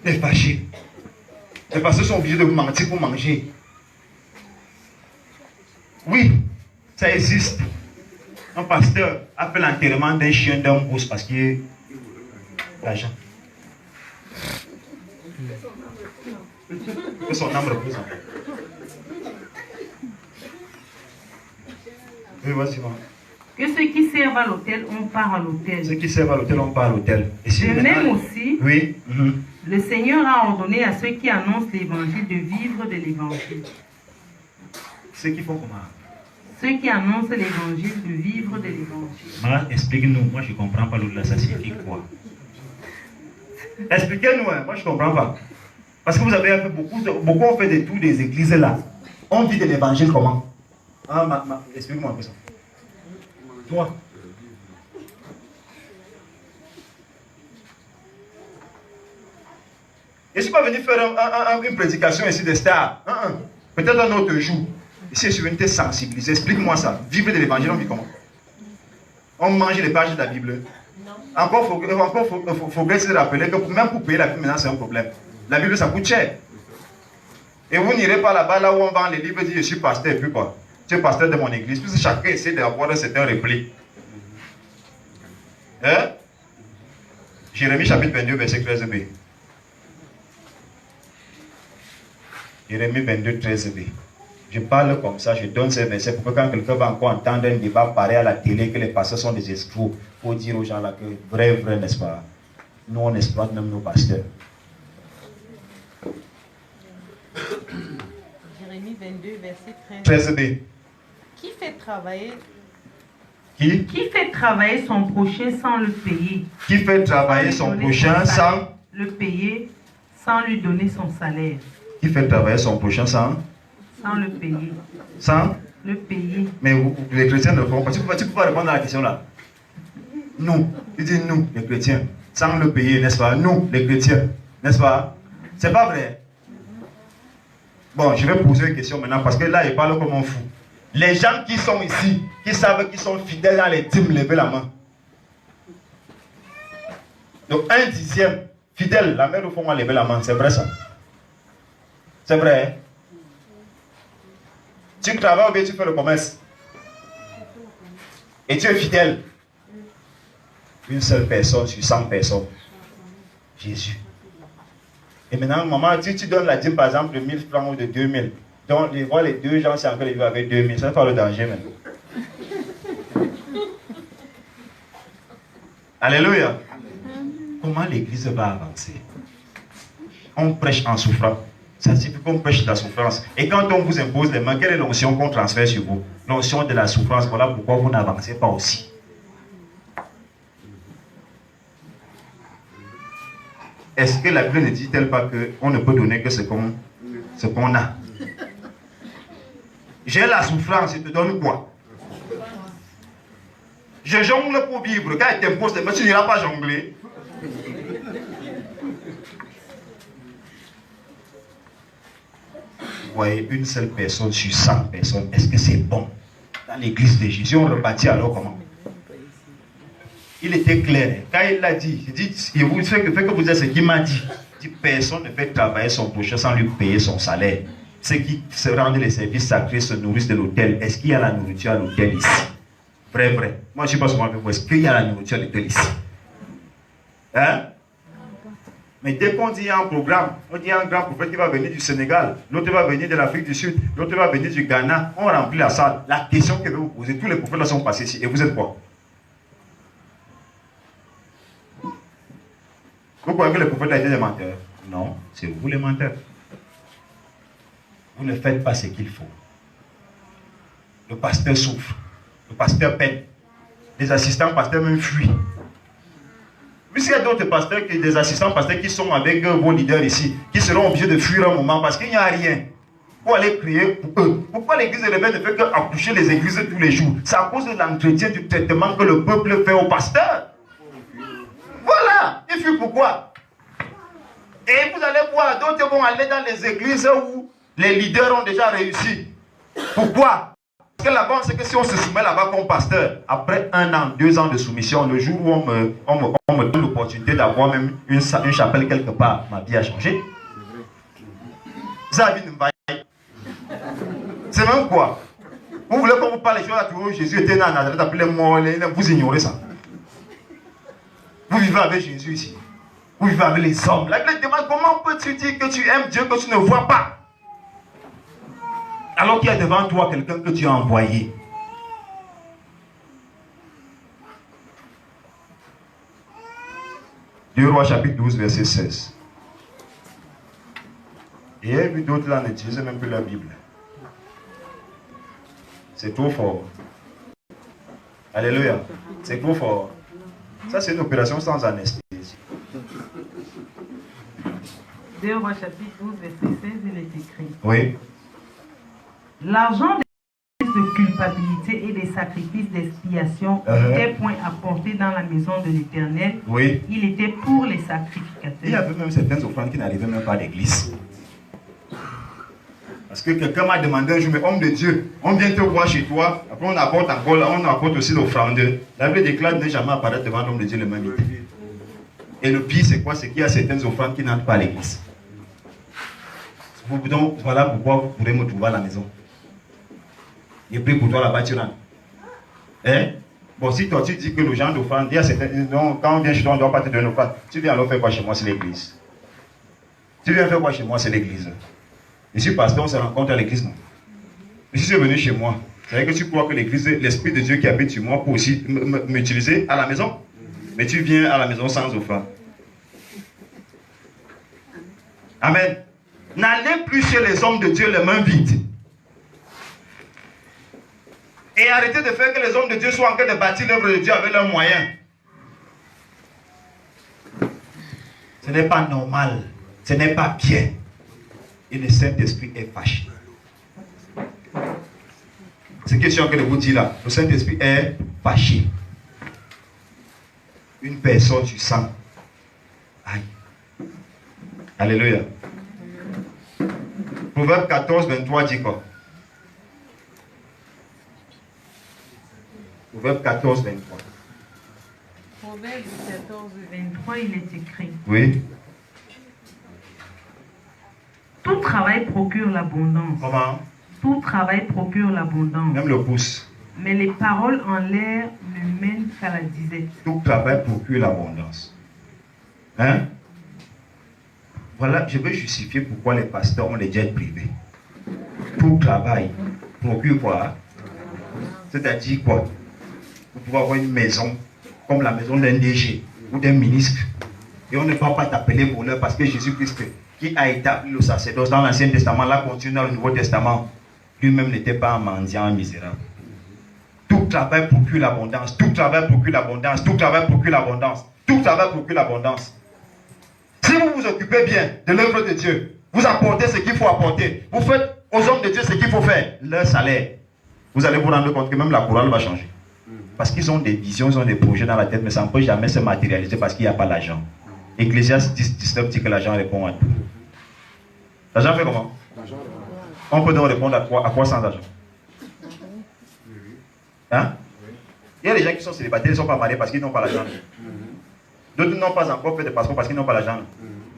Les fâchés. Les pasteurs sont obligés de mentir pour manger. Oui, ça existe. Un pasteur a fait l'enterrement d'un chien d'un boss parce qu'il y a l'argent. Que son âme repose en paix. Oui, voici moi. Que ceux qui servent à l'autel, on part à l'autel. Ceux qui servent à l'autel, on part à l'autel. De même aussi, oui. Le Seigneur a ordonné à ceux qui annoncent l'évangile de vivre de l'évangile. Ceux qui font comment? Ceux qui annoncent l'évangile de vivre de l'évangile. Explique-nous. Moi, je ne comprends pas l'autre là. Ça signifie quoi? Expliquez-nous. Moi, je ne comprends pas. Parce que vous avez fait beaucoup ont fait de tous des églises là. On vit de l'évangile comment? Ah, explique-moi un peu ça. Toi. Je ne suis pas venu faire une prédication ici de stars. Peut-être un autre jour. Ici, je suis venu te sensibiliser. Explique-moi ça. Vivre de l'évangile, on vit comment? On mange les pages de la Bible. Encore, faut bien se rappeler que même pour payer la Bible, maintenant, c'est un problème. La Bible, ça coûte cher. Et vous n'irez pas là-bas, là où on vend les livres et dit je suis pasteur, et puis quoi? Tu es pasteur de mon église. Puisque chacun essaie d'avoir un certain repli. Hein? Jérémie chapitre 22, verset 13b. Jérémie 22, 13b. Je parle comme ça, je donne ces versets pour que quand quelqu'un va encore entendre un débat pareil à la télé, que les pasteurs sont des escrocs, pour dire aux gens là que vrai, n'est-ce pas? Nous, on exploite même nos pasteurs. Jérémie 22, verset 13. 13b. Qui fait travailler Qui fait travailler son prochain sans le payer? Qui fait travailler son prochain sans le payer, sans lui donner son salaire? Qui fait travailler son prochain sans le payer. Sans le payer. Mais les chrétiens ne font pas. Tu ne peux pas répondre à la question là. Nous. Il dit nous, les chrétiens. Sans le payer, n'est-ce pas? Nous, les chrétiens. N'est-ce pas? C'est pas vrai. Bon, je vais poser une question maintenant parce que là, il parle comme un fou. Les gens qui sont ici, qui savent qu'ils sont fidèles dans les dîmes, levez la main. Donc, 1/10 fidèle, la mère au fond va lever la main. C'est vrai ça? C'est vrai, hein? Tu travailles ou bien tu fais le commerce? Et tu es fidèle? Une seule personne sur 100 personnes. Jésus. Et maintenant, maman, si tu donnes la dîme par exemple de 1000 francs ou de 2000, donc les deux gens, c'est encore les vivre avec 2000, ça n'est pas le danger maintenant. Alléluia. Comment l'église va avancer? On prêche en souffrant. Ça signifie qu'on prêche de la souffrance. Et quand on vous impose les mains, quelle est l'onction qu'on transfère sur vous? L'onction de la souffrance. Voilà pourquoi vous n'avancez pas aussi. Est-ce que la Bible ne dit-elle pas qu'on ne peut donner que ce qu'on a? J'ai la souffrance, je te donne quoi? Je jongle pour vivre. Quand il t'impose les mains, tu n'iras pas jongler. Vous voyez, une seule personne sur 100 personnes, est-ce que c'est bon? Dans l'église de Jésus, on repartit alors comment? Il était clair. Quand il l'a dit, il dit, il vous fait que vous dites ce qu'il m'a dit. Il dit, personne ne fait travailler son prochain sans lui payer son salaire. Ceux qui se rendent les services sacrés se nourrissent de l'hôtel. Est-ce qu'il y a la nourriture à l'hôtel ici? Vrai. Moi, je ne sais pas souvent avec vous. Est-ce qu'il y a la nourriture à l'hôtel ici? Hein? Mais dès qu'on dit un programme, on dit un grand prophète qui va venir du Sénégal, l'autre va venir de l'Afrique du Sud, l'autre va venir du Ghana, on remplit la salle. La question que je vais vous poser, tous les prophètes là sont passés ici. Et vous êtes quoi? Vous croyez que les prophètes étaient des menteurs? Non, c'est vous les menteurs. Vous ne faites pas ce qu'il faut. Le pasteur souffre. Le pasteur peine. Les assistants pasteurs même fuient. Puisqu'il y a d'autres pasteurs, des assistants pasteurs qui sont avec vos leaders ici, qui seront obligés de fuir un moment parce qu'il n'y a rien. Pour aller prier pour eux. Pourquoi l'église de l'évêque ne fait qu'accoucher les églises tous les jours? C'est à cause de l'entretien, du traitement que le peuple fait au pasteur. Voilà, il fuit pourquoi? Et vous allez voir, d'autres vont aller dans les églises où les leaders ont déjà réussi. Pourquoi? Parce que là-bas, c'est que si on se soumet là-bas comme pasteur, après 1 an, 2 ans de soumission, le jour où on me donne l'opportunité d'avoir même une chapelle quelque part, ma vie a changé. C'est même quoi? Vous voulez qu'on vous parle des choses là, Jésus était né en Nazareth, appelé mort, vous ignorez ça. Vous vivez avec Jésus ici. Vous vivez avec les hommes. La Bible demande comment peux-tu dire que tu aimes Dieu que tu ne vois pas? Alors qu'il y a devant toi quelqu'un que tu as envoyé. Deux Rois chapitre 12 verset 16. Et il y a vu d'autres là n'utilisent même plus la Bible. C'est trop fort. Alléluia. C'est trop fort. Ça c'est une opération sans anesthésie. 2 Rois chapitre 12, verset 16, il est écrit. Oui. L'argent des de culpabilité et des sacrifices d'expiation n'était point apporté dans la maison de l'Éternel. Oui. Il était pour les sacrificateurs. Il y avait même certaines offrandes qui n'arrivaient même pas à l'église. Parce que quelqu'un m'a demandé un jour, mais homme de Dieu, on vient te voir chez toi, après on apporte encore là, on apporte aussi l'offrande. La Bible déclare ne jamais apparaître devant l'homme de Dieu le même idée. Et le pire c'est quoi? C'est qu'il y a certaines offrandes qui n'entrent pas à l'église. Donc voilà pourquoi vous pourrez me trouver à la maison. Et prie pour toi là-bas, tu rentres. Hein? Bon, si toi tu dis que le genre d'offrande, il y a certaines, donc, quand on vient chez toi, on ne doit pas te donner une offrande. Tu viens alors faire quoi chez moi? C'est l'église. Tu viens faire quoi chez moi? C'est l'église. Je suis pasteur, on se rencontre à l'église, non? Je suis venu chez moi. C'est-à-dire que tu crois que l'église, l'esprit de Dieu qui habite sur moi peut aussi m'utiliser à la maison. Mais tu viens à la maison sans offrande. Amen. N'allez plus chez les hommes de Dieu les mains vides. Et arrêtez de faire que les hommes de Dieu soient en train de bâtir l'œuvre de Dieu avec leurs moyens. Ce n'est pas normal. Ce n'est pas bien. Et le Saint-Esprit est fâché. C'est ce que je suis en train de vous dire là. Le Saint-Esprit est fâché. Une personne du sang. Aïe. Alléluia. Proverbe 14, 23 dit quoi? Proverbe 14, 23. Proverbe 14, 23, il est écrit. Oui. Tout travail procure l'abondance. Comment? Tout travail procure l'abondance. Même le pouce. Mais les paroles en l'air ne mènent qu'à la disette. Tout travail procure l'abondance. Hein? Voilà, je veux justifier pourquoi les pasteurs ont les jets privés. Tout travail procure quoi? C'est-à-dire quoi? Vous pouvez avoir une maison comme la maison d'un DG ou d'un ministre. Et on ne va pas t'appeler voleur parce que Jésus-Christ, qui a établi le sacerdoce dans l'Ancien Testament, l'a continué dans le Nouveau Testament, lui-même n'était pas un mendiant, un misérable. Tout travail procure l'abondance. Tout travail procure l'abondance. Tout travail procure l'abondance. Tout travail procure l'abondance. Si vous vous occupez bien de l'œuvre de Dieu, vous apportez ce qu'il faut apporter, vous faites aux hommes de Dieu ce qu'il faut faire, leur salaire, vous allez vous rendre compte que même la chorale va changer. Parce qu'ils ont des visions, ils ont des projets dans la tête, mais ça ne peut jamais se matérialiser parce qu'il n'y a pas l'argent. Ecclésiaste 10, 19 dit que l'argent répond à tout. L'argent fait comment? On peut donc répondre à quoi sans argent? Hein? Il y a des gens qui sont célibataires, ils ne sont pas mariés parce qu'ils n'ont pas l'argent. D'autres n'ont pas encore fait de passeport parce qu'ils n'ont pas l'argent.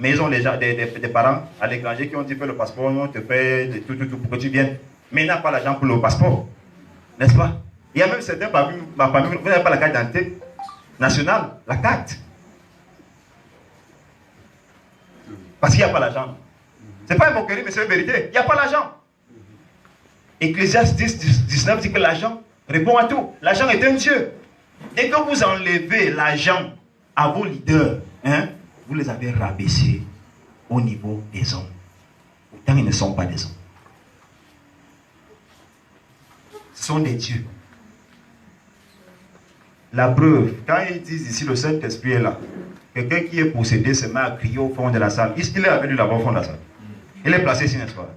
Mais ils ont des parents à l'étranger qui ont dit fais le passeport, on te fait tout pour que tu viennes. Mais ils n'ont pas l'argent pour le passeport. N'est-ce pas? Il y a même certains parmi ma famille, vous n'avez pas la carte d'identité nationale, la carte. Parce qu'il n'y a pas l'argent. Ce n'est pas une moquerie, mais c'est une vérité. Il n'y a pas l'argent. Ecclésiaste 10, 19 dit que l'argent répond à tout. L'argent est un Dieu. Dès que vous enlevez l'argent à vos leaders, hein, vous les avez rabaissés au niveau des hommes. Pourtant, ils ne sont pas des hommes. Ce sont des dieux. La preuve, quand ils disent ici le Saint-Esprit est là, quelqu'un qui est possédé se met à crier au fond de la salle. Il est venu là-bas au fond de la salle. Il est placé ici, n'est-ce pas?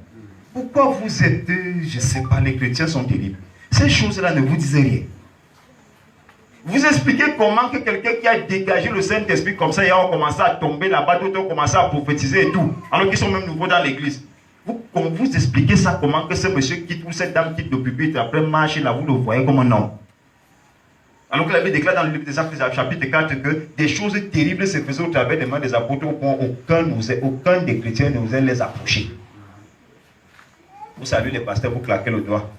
Pourquoi vous êtes, je ne sais pas, les chrétiens sont terribles. Ces choses-là ne vous disent rien. Vous expliquez comment que quelqu'un qui a dégagé le Saint-Esprit comme ça, et a commencé à tomber là-bas, d'autres ont commencé à prophétiser et tout, alors qu'ils sont même nouveaux dans l'église. Vous expliquez ça comment que ce monsieur quitte ou cette dame quitte le pupitre, après marche là, vous le voyez comme un homme. Alors que la Bible déclare dans le livre des Actes, chapitre 4, que des choses terribles se faisaient au travers des mains des apôtres, aucun des chrétiens ne osait les approcher. Vous saluez les pasteurs, vous claquez le doigt.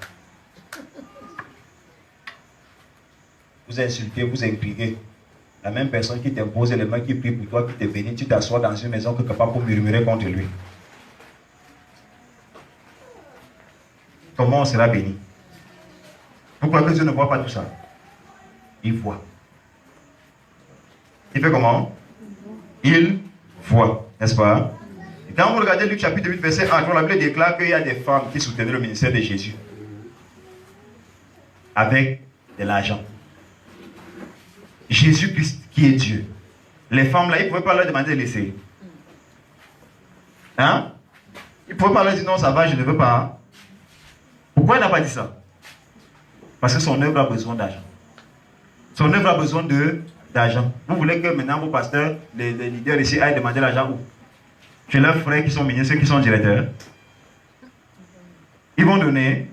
Vous insultez, vous intriguez. La même personne qui t'impose les mains, qui prie pour toi, qui te bénit, tu t'assois dans une maison quelque part pour murmurer contre lui. Comment on sera béni? Pourquoi que Dieu ne voit pas tout ça? Il voit. Il fait comment? Il voit, n'est-ce pas? Et quand vous regardez Luc chapitre 8, verset 1, la Bible déclare qu'il y a des femmes qui soutenaient le ministère de Jésus avec de l'argent. Jésus-Christ qui est Dieu. Les femmes là, ils ne pouvaient pas leur demander de laisser. Hein? Il ne pouvait pas leur dire non, ça va, je ne veux pas. Pourquoi il n'a pas dit ça? Parce que son œuvre a besoin d'argent. Son œuvre a besoin d'argent. Vous voulez que maintenant vos pasteurs, les leaders ici, aillent demander l'argent où? Chez leurs frères qui sont ministres, qui sont directeurs. Ils vont donner.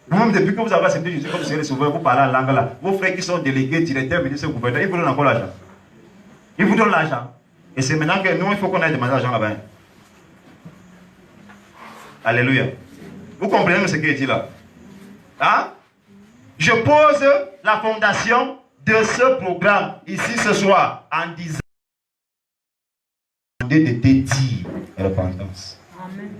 Vous-même, depuis que vous avez accepté Jésus comme Seigneur et Sauveur, vous parlez en langue là. Vos frères qui sont délégués, directeurs, ministres, gouverneurs, ils vous donnent encore l'argent. Ils vous donnent l'argent. Et c'est maintenant que nous, il faut qu'on aille demander l'argent là-bas. Alléluia. Vous comprenez ce qu'il dit là? Hein? Je pose la fondation de ce programme ici ce soir en disant de te dire repentance. Amen.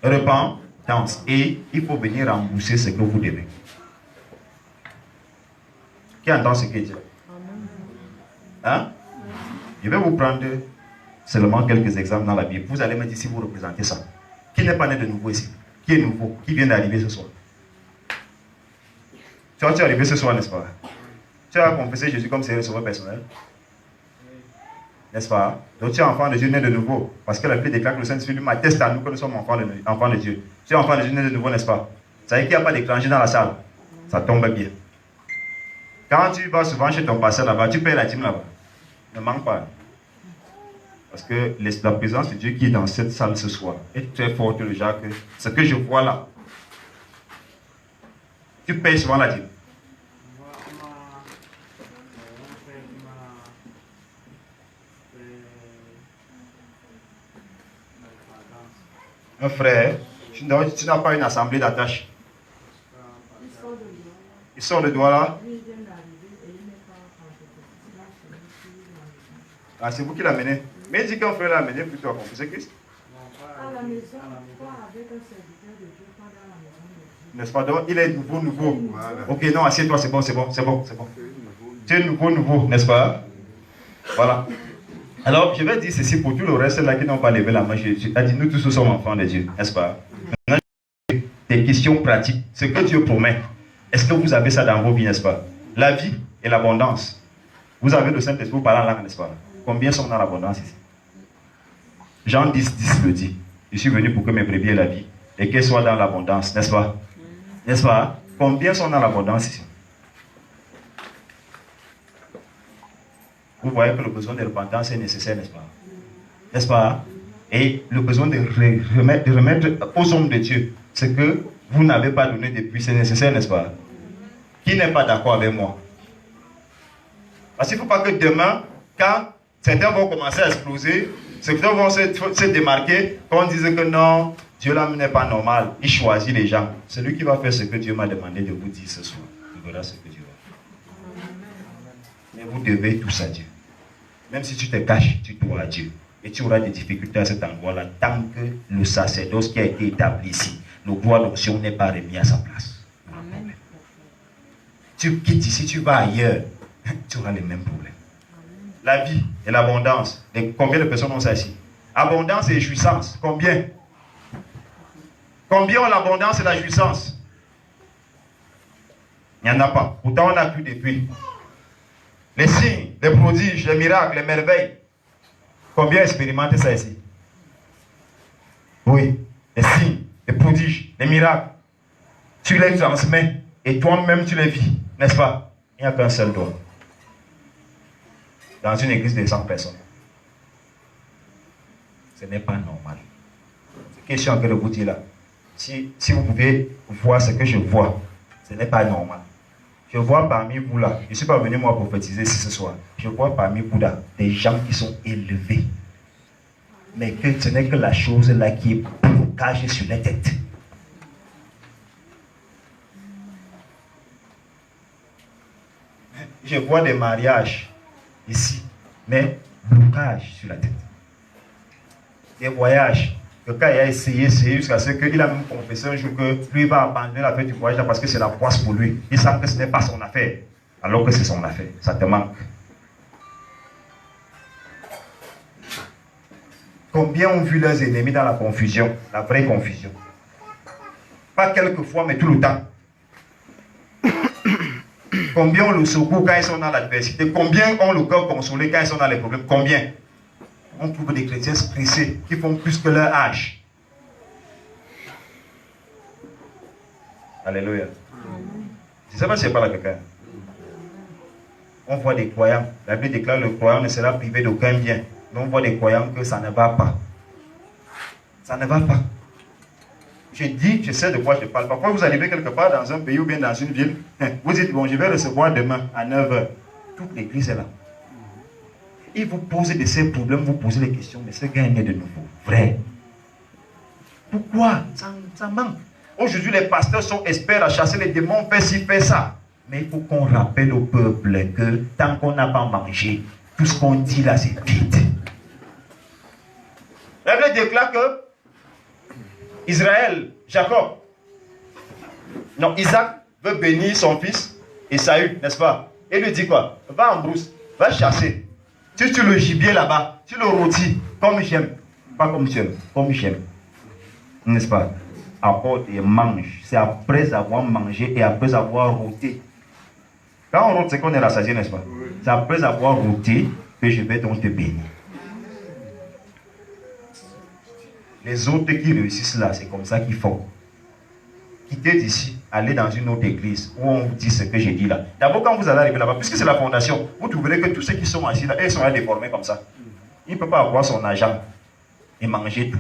Repentance. Et il faut venir rembourser ce que vous devez. Qui entend ce qu'il dit? Hein? Je vais vous prendre seulement quelques exemples dans la Bible. Vous allez me dire si vous représentez ça. Qui n'est pas né de nouveau ici? Qui est nouveau? Qui vient d'arriver ce soir? Tu es arrivé ce soir, n'est-ce pas? Tu as confessé Jésus comme Seigneur et Sauveur personnel. N'est-ce pas? Donc tu es enfant de Dieu né de nouveau. Parce que la Bible déclare que le Saint-Esprit lui atteste à nous que nous sommes enfants de Dieu. Tu es enfant de Dieu né de nouveau, n'est-ce pas? Ça veut dire qu'il n'y a pas d'étranger dans la salle. Ça tombe bien. Quand tu vas souvent chez ton pasteur là-bas, tu payes la dîme là-bas. Ne manque pas. Parce que la présence de Dieu qui est dans cette salle ce soir est très forte, le genre que ce que je vois là. Tu payes souvent la dîme. Un frère, tu n'as pas une assemblée d'attache. Il sort le doigt là. Ah, c'est vous qui l'amenez. Mais il dit qu'un frère l'a amené plutôt à confesser Christ. À la maison, quoi, avec un serviteur de Dieu, pas dans la maison de Dieu. N'est-ce pas? Donc, il est nouveau. Voilà. Ok, non, assieds-toi, c'est bon. Tu es nouveau, n'est-ce pas? Voilà. Alors, je vais dire ceci pour tout le reste là qui n'ont pas levé la main. Je dit, nous tous sommes enfants de Dieu, n'est-ce pas? Maintenant, des questions pratiques. Ce que Dieu promet, est-ce que vous avez ça dans vos vies, n'est-ce pas? La vie et l'abondance. Vous avez le Saint-Esprit, vous parlez en langue, n'est-ce pas? Combien sont dans l'abondance ici? Jean 10 le dit. Je suis venu pour que mes brebis aient la vie et qu'elles soient dans l'abondance, n'est-ce pas? N'est-ce pas? Combien sont dans l'abondance ici? Vous voyez que le besoin de repentance est nécessaire, n'est-ce pas? N'est-ce pas? Et le besoin de remettre aux hommes de Dieu ce que vous n'avez pas donné depuis, c'est nécessaire, n'est-ce pas? Qui n'est pas d'accord avec moi? Parce qu'il ne faut pas que demain, quand certains vont commencer à exploser, certains vont se démarquer, qu'on dise que non, Dieu là n'est pas normal. Il choisit les gens. C'est lui qui va faire ce que Dieu m'a demandé de vous dire ce soir. Il verra ce que Dieu va faire. Mais vous devez tous à Dieu. Même si tu te caches, tu dois à Dieu. Et tu auras des difficultés à cet endroit-là tant que le sacerdoce qui a été établi ici, le roi d'onction n'est pas remis à sa place. Amen. Tu quittes ici, tu vas ailleurs, tu auras les mêmes problèmes. La vie et l'abondance. Combien de personnes ont ça ici? Abondance et jouissance. Combien? Combien ont l'abondance et la jouissance? Il n'y en a pas. Pourtant, on a plus depuis. Les signes, les prodiges, les miracles, les merveilles. Combien expérimentent ça ici? Oui. Les signes, les prodiges, les miracles. Tu les transmets et toi-même tu les vis. N'est-ce pas? Il n'y a qu'un seul don. Dans une église de 100 personnes. Ce n'est pas normal. C'est question que je vous dis là. Si vous pouvez voir ce que je vois, ce n'est pas normal. Je vois parmi vous là, je ne suis pas venu moi prophétiser ici ce soir. Je vois parmi vous là des gens qui sont élevés. Mais que ce n'est que la chose là qui est blocage sur les têtes. Je vois des mariages ici, mais blocage sur la tête. Des voyages, que quand il a essayé jusqu'à ce qu'il a même confessé un jour que lui va abandonner la fête du voyage parce que c'est la poisse pour lui. Il sent que ce n'est pas son affaire, alors que c'est son affaire. Ça te manque. Combien ont vu leurs ennemis dans la confusion, la vraie confusion? Pas quelquefois, mais tout le temps. Combien ont le secours quand ils sont dans l'adversité? Combien ont le cœur consolé quand ils sont dans les problèmes? Combien? On trouve des chrétiens stressés qui font plus que leur âge. Alléluia. Je ne sais pas si je parle à quelqu'un. On voit des croyants. La Bible déclare que le croyant ne sera privé d'aucun bien. Mais on voit des croyants que ça ne va pas. Ça ne va pas. Je dis, je sais de quoi je parle. Parfois, vous arrivez quelque part dans un pays ou bien dans une ville. Vous dites, bon, je vais recevoir demain à 9h. Toute l'église est là. Et vous posez de ces problèmes, vous posez les questions. Mais ce gars est né de nouveau. Vrai. Pourquoi? Ça manque. Aujourd'hui, les pasteurs sont experts à chasser les démons, faire ci, faire ça. Mais il faut qu'on rappelle au peuple que tant qu'on n'a pas mangé, tout ce qu'on dit là, c'est vide. La Bible déclare que Israël, Jacob, non, Isaac veut bénir son fils Esaü, n'est-ce pas? Et lui dit quoi? Va en brousse, va chasser. Tu tues le gibier là-bas, tu le rôtis comme j'aime. Pas comme tu aimes, comme j'aime. N'est-ce pas? Apporte et mange. C'est après avoir mangé et après avoir rôti. Quand on rôte, c'est qu'on est rassasié, n'est-ce pas? C'est après avoir rôti que je vais donc te bénir. Les autres qui réussissent là, c'est comme ça qu'ils font. Quittez d'ici, allez dans une autre église où on vous dit ce que j'ai dit là. D'abord, quand vous allez arriver là-bas, puisque c'est la fondation, vous trouverez que tous ceux qui sont assis là, ils sont là déformés comme ça. Il ne peut pas avoir son argent et manger tout.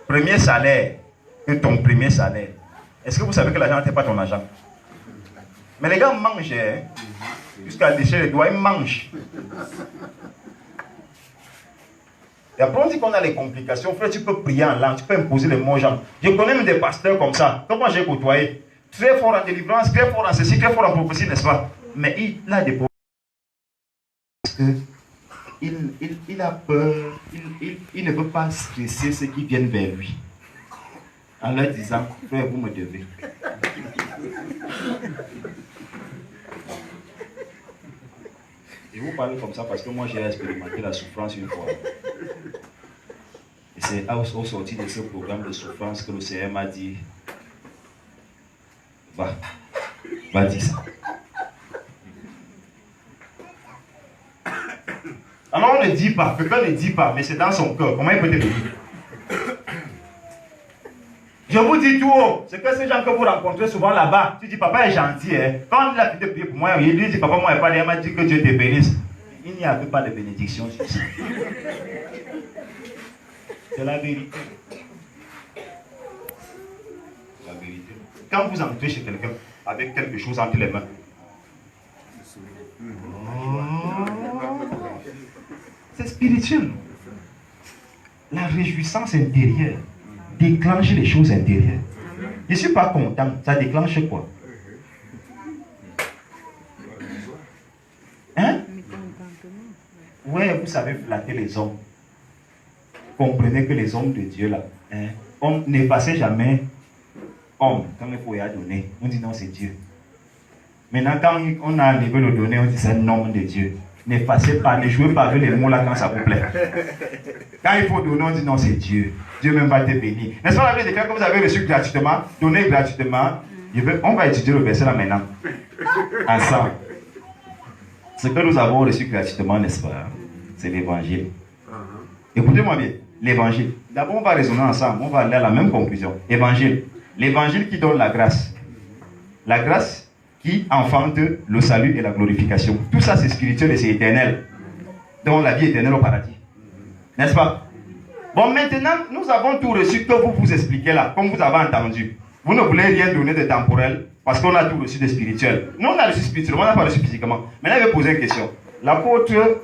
Premier salaire, que ton premier salaire. Est-ce que vous savez que l'argent n'était pas ton argent? Mais les gars mangent, hein? Jusqu'à déchirer les doigts, ils mangent. Et après on dit qu'on a les complications. Frère, tu peux prier en langue, tu peux imposer les mots aux gens. Je connais même des pasteurs comme ça. Comme moi j'ai côtoyé. Très fort en délivrance, très fort en ceci, très fort en prophétie, n'est-ce pas? Mais il a des problèmes. Parce que il a peur, il ne veut pas stresser ceux qui viennent vers lui. En leur disant, frère, vous me devez. Je vous parle comme ça parce que moi j'ai expérimenté la souffrance une fois. Et c'est au sortir de ce programme de souffrance que le Seigneur m'a dit, va dire ça. Alors on ne dit pas, quelqu'un ne dit pas, mais c'est dans son cœur. Comment il peut te le dire? Je vous dis tout haut, c'est que ces gens que vous rencontrez souvent là-bas, tu dis papa est gentil, hein. Quand il a fait prier pour moi, il lui dit papa moi il m'a dit que Dieu te bénisse. Il n'y avait pas de bénédiction sur ça. C'est la vérité. La vérité. Quand vous entrez chez quelqu'un avec quelque chose entre les mains, c'est spirituel. La réjouissance intérieure déclenche les choses intérieures. Je ne suis pas content, ça déclenche quoi? Hein? Ouais, vous savez flatter les hommes. Comprenez que les hommes de Dieu là, hein, on n'effaçait jamais homme quand il faut y donner. On dit non, c'est Dieu. Maintenant, quand on a enlevé le donner, on dit c'est un homme de Dieu. N'effacez pas, ne jouez pas avec les mots là quand ça vous plaît. Quand il faut donner, on dit non, c'est Dieu. Dieu même va te bénir. N'est-ce pas la Bible déclare que vous avez reçu gratuitement, donné gratuitement? On va étudier le verset là maintenant. Ensemble. Ce que nous avons reçu gratuitement, n'est-ce pas? C'est l'évangile. Écoutez-moi bien, l'évangile. D'abord, on va raisonner ensemble, on va aller à la même conclusion. Évangile. L'évangile qui donne la grâce. La grâce qui enfante le salut et la glorification. Tout ça, c'est spirituel et c'est éternel. Donc, la vie éternelle au paradis. N'est-ce pas? Bon, maintenant, nous avons tout reçu que vous vous expliquez là, comme vous avez entendu. Vous ne voulez rien donner de temporel parce qu'on a tout reçu de spirituel. Nous, on a reçu spirituellement, on n'a pas reçu physiquement. Maintenant, je vais poser une question. L'apôtre,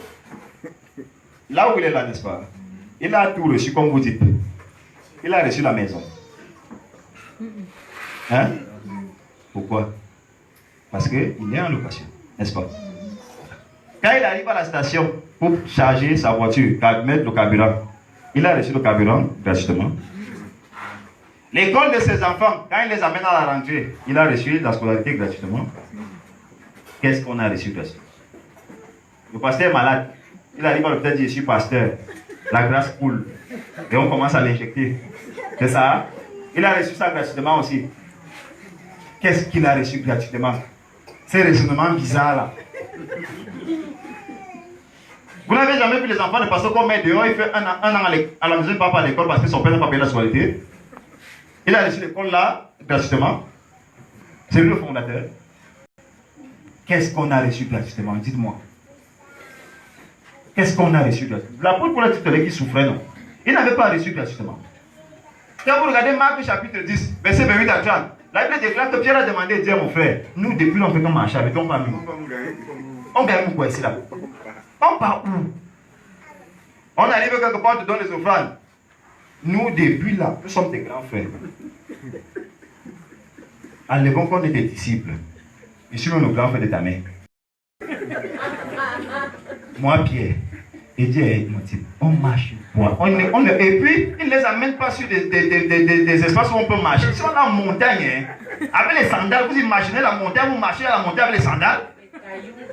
là où il est là, n'est-ce pas? Il a tout reçu, comme vous dites. Il a reçu la maison. Hein? Pourquoi? Parce qu'il est en location, n'est-ce pas? Quand il arrive à la station pour charger sa voiture, mettre le carburant, il a reçu le carburant gratuitement. L'école de ses enfants, quand il les amène à la rentrée, il a reçu la scolarité gratuitement. Qu'est-ce qu'on a reçu gratuitement? Le pasteur est malade. Il arrive à l'hôpital, il dit, je suis pasteur. La grâce coule. Et on commence à l'injecter. C'est ça? Il a reçu ça gratuitement aussi. Qu'est-ce qu'il a reçu gratuitement? Ces raisonnements bizarres là. Vous n'avez jamais vu les enfants de pasteur qu'on met dehors, il fait un an à la maison, il ne part pas à l'école parce que son père n'a pas payé la scolarité. Il a reçu l'école là, gratuitement. C'est lui le fondateur. Qu'est-ce qu'on a reçu gratuitement? Dites-moi. Qu'est-ce qu'on a reçu gratuitement? L'apôtre Paul a dit qu'il souffrait, non? Il n'avait pas reçu gratuitement. Quand vous regardez Marc chapitre 10, verset 28 à 30, la Bible déclare que Pierre a demandé à dire, mon frère, nous depuis on fait comme marcher avec ton famille. On gagne quoi ici là? On part où? On arrive quelque part, on te donne les offrandes. Nous, depuis là, nous sommes des grands frères. Enlevons qu'on est des disciples. Et suivons nos grands frères de ta mère. Moi, Pierre, et Dieu, on marche. Et puis, il ne les amène pas sur des espaces où on peut marcher. Si on a une montagne, hein, avec les sandales, vous imaginez la montagne, vous marchez à la montagne avec les sandales?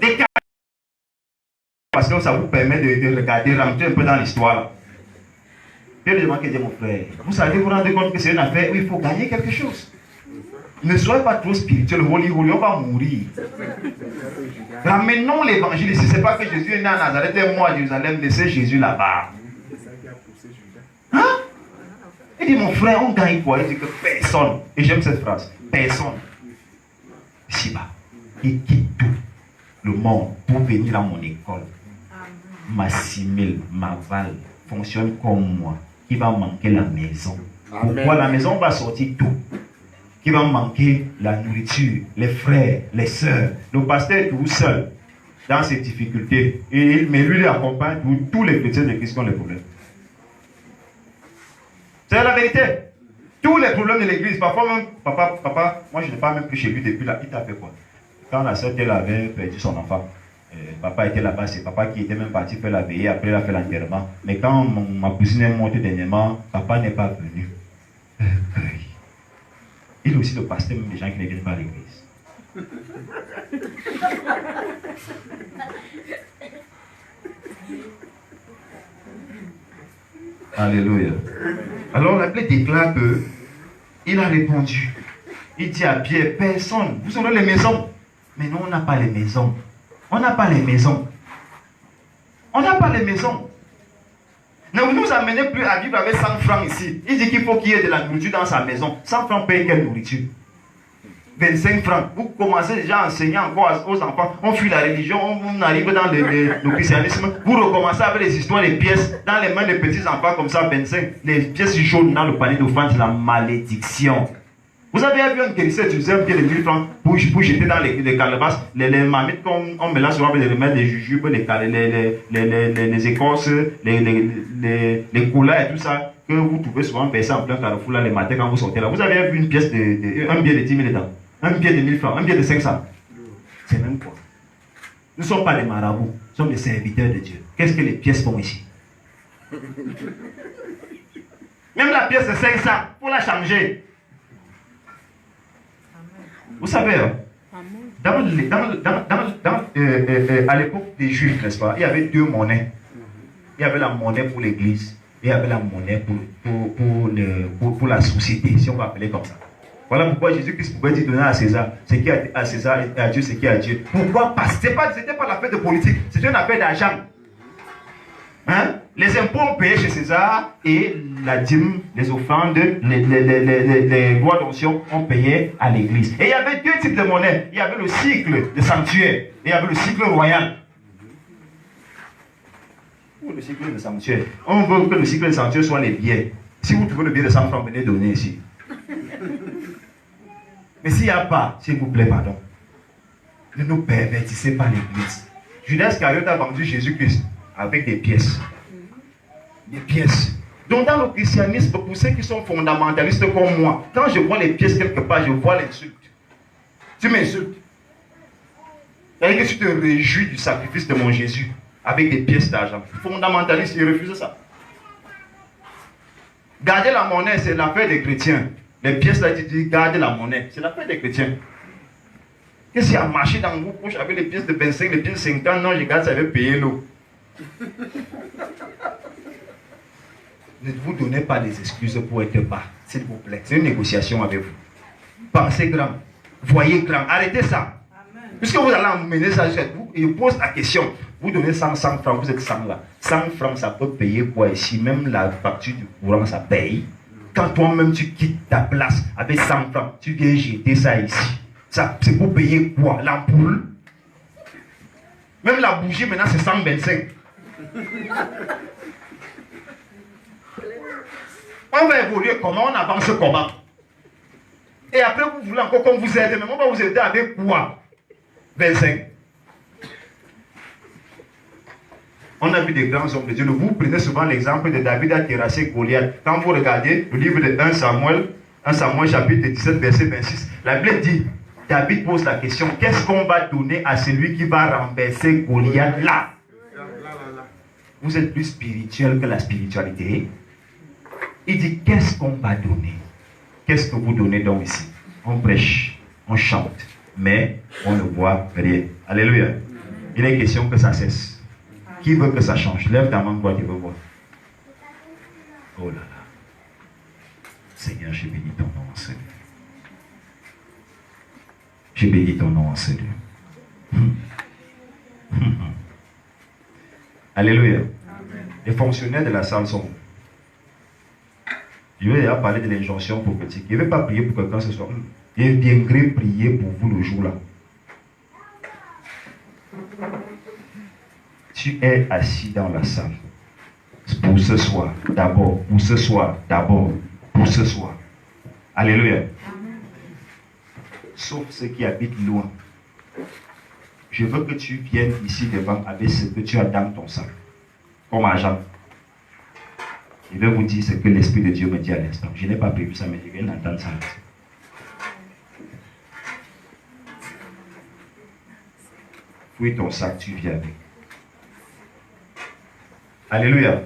Des cailloux. Parce que ça vous permet de regarder, rentrer un peu dans l'histoire. Pierre demande que dit mon frère, vous savez vous rendre compte que c'est une affaire où il faut gagner quelque chose. Ne soyez pas trop spirituel, on va mourir. Ramenons l'évangile ici. Ce n'est pas que Jésus est né à Nazareth et moi à Jérusalem, laissez Jésus là-bas. Hein? Il dit mon frère, on gagne quoi? Il dit que personne, et j'aime cette phrase, personne, ici-bas, il quitte tout le monde pour venir à mon école. M'assimile, m'avale, fonctionne comme moi, qui va manquer la maison. Pourquoi la maison va sortir tout? Qui va manquer la nourriture, les frères, les sœurs. Le pasteur est tout seul dans ses difficultés. Mais lui, il accompagne tous les chrétiens de Christ qui ont les problèmes. C'est la vérité. Tous les problèmes de l'église, parfois même, papa, moi je n'ai pas même plus chez lui depuis là. Il t'a fait quoi? Quand la sœur elle avait perdu son enfant, papa était là-bas, c'est papa qui était même parti faire la veillée, après il a fait l'enterrement. Mais quand ma cousine est morte dernièrement, papa n'est pas venu. Il est aussi le pasteur, même des gens qui ne viennent pas à l'église. Alléluia. Alors la Bible déclare que il a répondu. Il dit à Pierre, personne, vous aurez les maisons. Mais nous, on n'a pas les maisons. On n'a pas les maisons. On n'a pas les maisons. Ne nous amenez plus à vivre avec 100 francs ici. Il dit qu'il faut qu'il y ait de la nourriture dans sa maison. 100 francs paye quelle nourriture? 25 francs. Vous commencez déjà à enseigner encore aux enfants. On fuit la religion, on arrive dans le christianisme. Vous recommencez avec les histoires des pièces dans les mains des petits enfants comme ça, 25. Les pièces jaunes dans le panier d'offrande, c'est la malédiction. Vous avez vu un guérisseur utiliser un pied de 1000 francs pour jeter dans les calebasses, les marmites qu'on mélange souvent avec les remèdes, les jujubes, les écorces, les colas et tout ça, que vous trouvez souvent versé en plein carrefour là les matins quand vous sortez là. Vous avez vu une pièce un billet de 10 000 dedans, un billet de 1000 francs, un billet de 500. C'est même quoi? Nous ne sommes pas des marabouts, nous sommes des serviteurs de Dieu. Qu'est-ce que les pièces font ici? Même la pièce de 500, pour la changer. Vous savez, à l'époque des Juifs, n'est-ce pas, il y avait deux monnaies. Il y avait la monnaie pour l'église et il y avait la monnaie pour la société, si on va appeler comme ça. Voilà pourquoi Jésus-Christ pouvait dire donner à César ce qui est à César et à Dieu ce qui est à Dieu. Pourquoi? Parce que ce n'était pas l'affaire de politique, c'était une affaire d'argent. Hein? Les impôts on payait chez César et la dîme, les offrandes, les lois d'onction on payait à l'église. Et il y avait deux types de monnaie. Il y avait le cycle de sanctuaire et il y avait le cycle royal. Pour le cycle de sanctuaire, on veut que le cycle de sanctuaire soit les billets. Si vous trouvez le billet de 100 francs, venez donner ici. Mais s'il n'y a pas, s'il vous plaît, pardon, ne nous pervertissez pas l'église. Judas Iscariote a vendu Jésus-Christ avec des pièces. Des pièces. Donc dans le christianisme, pour ceux qui sont fondamentalistes comme moi, quand je vois les pièces quelque part, je vois l'insulte. Tu m'insultes. C'est-à-dire que tu te réjouis du sacrifice de mon Jésus avec des pièces d'argent. Fondamentaliste, il refuse ça. Garder la monnaie, c'est l'affaire des chrétiens. Les pièces là, tu dis garder la monnaie, c'est l'affaire des chrétiens. Qu'est-ce qu'il y a marché dans vos poches avec les pièces de 25, les pièces de 50? Non, je garde, ça avait payé l'eau. Ne vous donnez pas des excuses pour être bas, s'il vous plaît. C'est une négociation avec vous. Pensez grand, voyez grand, arrêtez ça. Puisque vous allez emmener ça jusqu'à vous, il pose la question. Vous donnez 100 francs, vous êtes 100 là. 100 francs, ça peut payer quoi ici? Même la facture du courant, ça paye. Quand toi-même tu quittes ta place avec 100 francs, tu viens jeter ça ici. Ça, c'est pour payer quoi? L'ampoule? Même la bougie, maintenant, c'est 125. On va évoluer comment? On avance comment? Et après, vous voulez encore qu'on vous aide. Mais on va vous aider avec quoi? 25. On a vu des grands hommes de Dieu. Vous prenez souvent l'exemple de David a terrassé Goliath. Quand vous regardez le livre de 1 Samuel chapitre 17, verset 26, la Bible dit, David pose la question, qu'est-ce qu'on va donner à celui qui va renverser Goliath là? Vous êtes plus spirituel que la spiritualité. Il dit, qu'est-ce qu'on va donner? Qu'est-ce que vous donnez donc ici? On prêche, on chante, mais on ne voit rien. Alléluia. Il est question que ça cesse. Qui veut que ça change? Lève ta main, quoi, tu veux voir. Oh là là. Seigneur, je bénis ton nom en Seigneur. Je bénis ton nom en Seigneur. Alléluia. Les fonctionnaires de la salle sont où? Je vais déjà parler de l'injonction prophétique. Je ne vais pas prier pour quelqu'un ce soir. Je viendrai prier pour vous le jour là. Tu es assis dans la salle. Pour ce soir, d'abord. Pour ce soir, d'abord. Pour ce soir. Alléluia. Sauf ceux qui habitent loin. Je veux que tu viennes ici devant avec ce que tu as dans ton sac. Comme argent. Je vais vous dire ce que l'Esprit de Dieu me dit à l'instant. Je n'ai pas prévu ça, mais je viens d'entendre ça. Fouille ton sac, tu viens avec. Alléluia.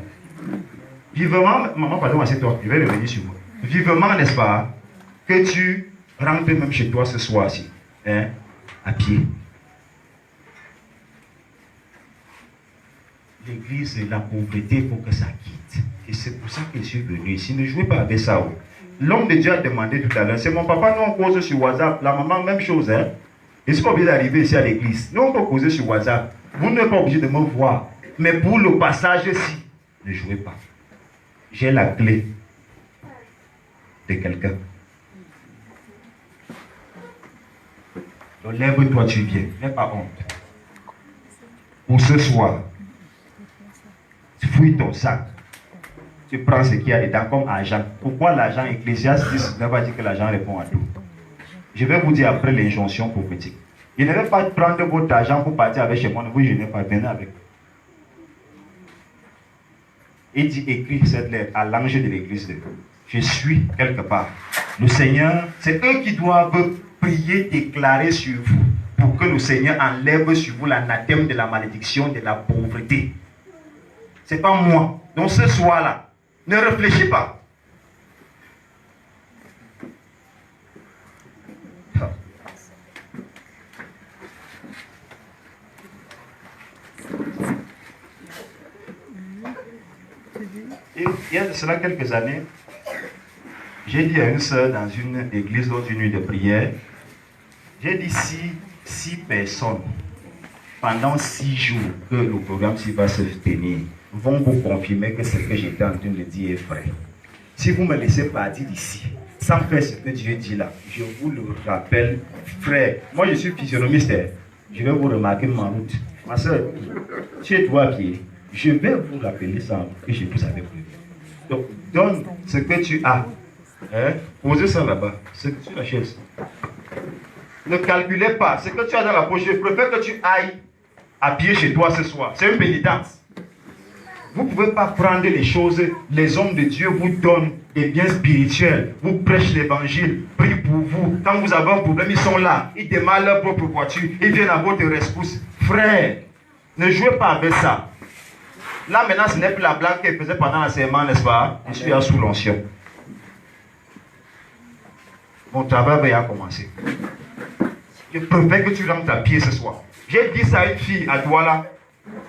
Vivement, maman, pardon, c'est toi, je vais revenir sur moi. Vivement, n'est-ce pas, que tu rentres même chez toi ce soir-ci, hein, à pied. L'église et la pauvreté, il faut que ça quitte. Et c'est pour ça que je suis venu ici. Ne jouez pas avec ça. L'homme de Dieu a demandé tout à l'heure, c'est mon papa, nous on cause sur WhatsApp, la maman, même chose. Hein. Je ne suis pas obligé d'arriver ici à l'église. Nous on peut causer sur WhatsApp. Vous n'êtes pas obligé de me voir. Mais pour le passage-ci, ne jouez pas. J'ai la clé de quelqu'un. Donc lève-toi, tu viens. N'aie pas honte. Pour ce soir, tu fouilles ton sac. Tu prends ce qu'il y a dedans comme argent. Pourquoi l'argent? Ecclésiaste 10 ne va dire que l'argent répond à tout. Je vais vous dire après l'injonction prophétique. Je ne vais pas prendre votre argent pour partir avec chez moi. Ne vous gênez pas, venez avec. Il dit, écris cette lettre à l'ange de l'église de Dieu. Je suis quelque part. Le Seigneur, c'est eux qui doivent prier, déclarer sur vous, pour que le Seigneur enlève sur vous l'anathème de la malédiction, de la pauvreté. Ce n'est pas moi. Donc ce soir-là, ne réfléchis pas. Et il y a de cela quelques années, j'ai dit à une soeur dans une église, dans une nuit de prière, j'ai dit si 6 personnes, pendant 6 jours que le programme va se tenir, vont vous confirmer que ce que j'étais en train de dire est vrai. Si vous me laissez partir d'ici, sans faire ce que Dieu dit là, je vous le rappelle, frère, moi je suis physionomiste, je vais vous remarquer ma route. Ma soeur, tu es toi à pied. Je vais vous rappeler ça que je vous avais prévu. Donc, donne ce que tu as. Hein? Posez ça là-bas. C'est sur la chaise. Ne calculez pas. Ce que tu as dans la poche, je préfère que tu ailles à pied chez toi ce soir. C'est une pénitence. Vous ne pouvez pas prendre les choses. Les hommes de Dieu vous donnent des biens spirituels. Vous prêchez l'évangile. Prient pour vous. Quand vous avez un problème, ils sont là. Ils démarrent leur propre voiture. Ils viennent à votre rescousse. Frère, ne jouez pas avec ça. Là, maintenant, ce n'est plus la blague qu'elle faisait pendant l'enseignement, n'est-ce pas? Je suis sous l'onction. Mon travail va commencer. Je préfère que tu rentres à pied ce soir. J'ai dit ça à une fille à Douala.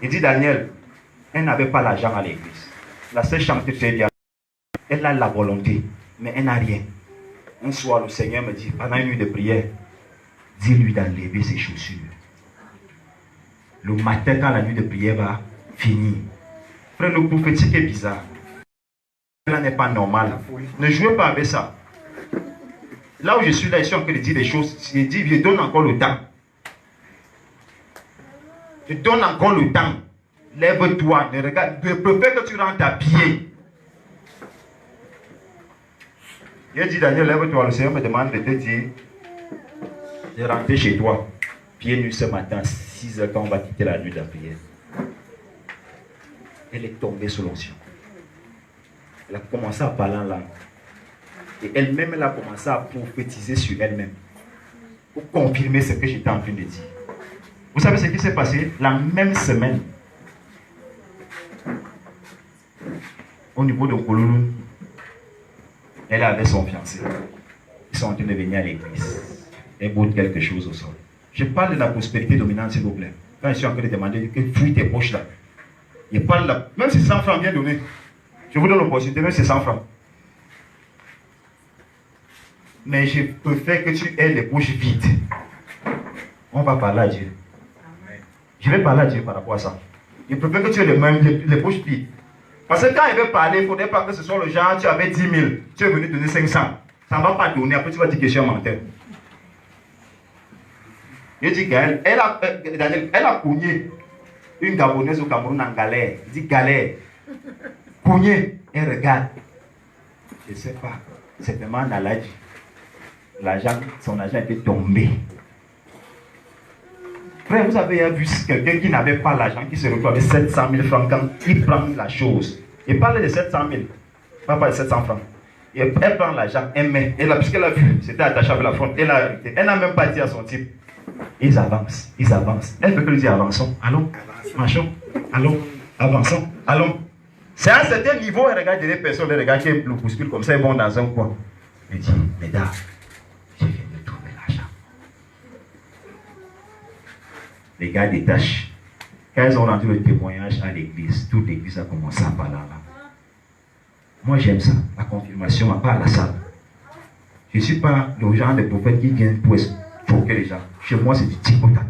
Il dit, Daniel, elle n'avait pas l'argent à l'église. La sœur chante très bien. Elle a la volonté, mais elle n'a rien. Un soir, le Seigneur me dit, pendant une nuit de prière, dis-lui d'enlever ses chaussures. Le matin, quand la nuit de prière va finir. Frère, le prophétique est bizarre. Cela n'est pas normal. Ne jouez pas avec ça. Là où je suis là, je suis en train de dire des choses. Je donne encore le temps. Je donne encore le temps. Lève-toi, ne regarde. Je préfère que tu rentres à pied. Il a dit, Daniel, lève-toi. Le Seigneur me demande de te dire de rentrer chez toi. Pieds nus ce matin, 6 heures, quand on va quitter la nuit de la prière. Elle est tombée sous l'onction. Elle a commencé à parler en langue. Et elle-même, elle a commencé à prophétiser sur elle-même. Pour confirmer ce que j'étais en train de dire. Vous savez ce qui s'est passé? La même semaine, au niveau de Kouloulou, elle avait son fiancé. Ils sont en train de venir à l'église. Elle botte quelque chose au sol. Je parle de la prospérité dominante, s'il vous plaît. Quand je suis en train de demander que fouille tes poches là. Je parle là. Même si 100 francs bien donné. Je vous donne l'opportunité, même si c'est 100 francs. Mais je préfère que tu aies les poches vides. On va parler à Dieu. Je vais parler à Dieu par rapport à ça. Je préfère que tu aies les poches vides. Parce que quand il veut parler, il ne faudrait pas que ce soit le genre, tu avais 10 000, tu es venu donner 500. Ça ne va pas donner, après tu vas dire que je suis un menteur. Je dis qu'elle a cogné une Gabonaise au Cameroun en galère. Il dit galère. Cogné, elle regarde. Je ne sais pas, c'est vraiment un maladie. Son argent était tombé. Frère, vous avez vu quelqu'un qui n'avait pas l'argent, qui se retrouve avec 700 000 francs quand il prend la chose. Il parle de 700 000, pas de 700 francs. Et elle prend l'argent, elle met, puisqu'elle a vu, c'était attaché avec la fronte, elle n'a même pas dit à son type. Ils avancent. Elle peut que lui dire avançons, allons, marchons, allons, avançons, allons. C'est à un certain niveau, elle regarde des personnes, elle regarde qui le bouscule comme ça, ils vont dans un coin. Elle dit, mesdames, je viens de trouver l'argent. Les gars détachent. Quand ils ont rendu le témoignage à l'église, toute l'église a commencé à parler là. Moi j'aime ça, la confirmation, pas à la salle. Je ne suis pas le genre de prophète qui vient pour choquer les gens. Chez moi, c'est du tic-tac.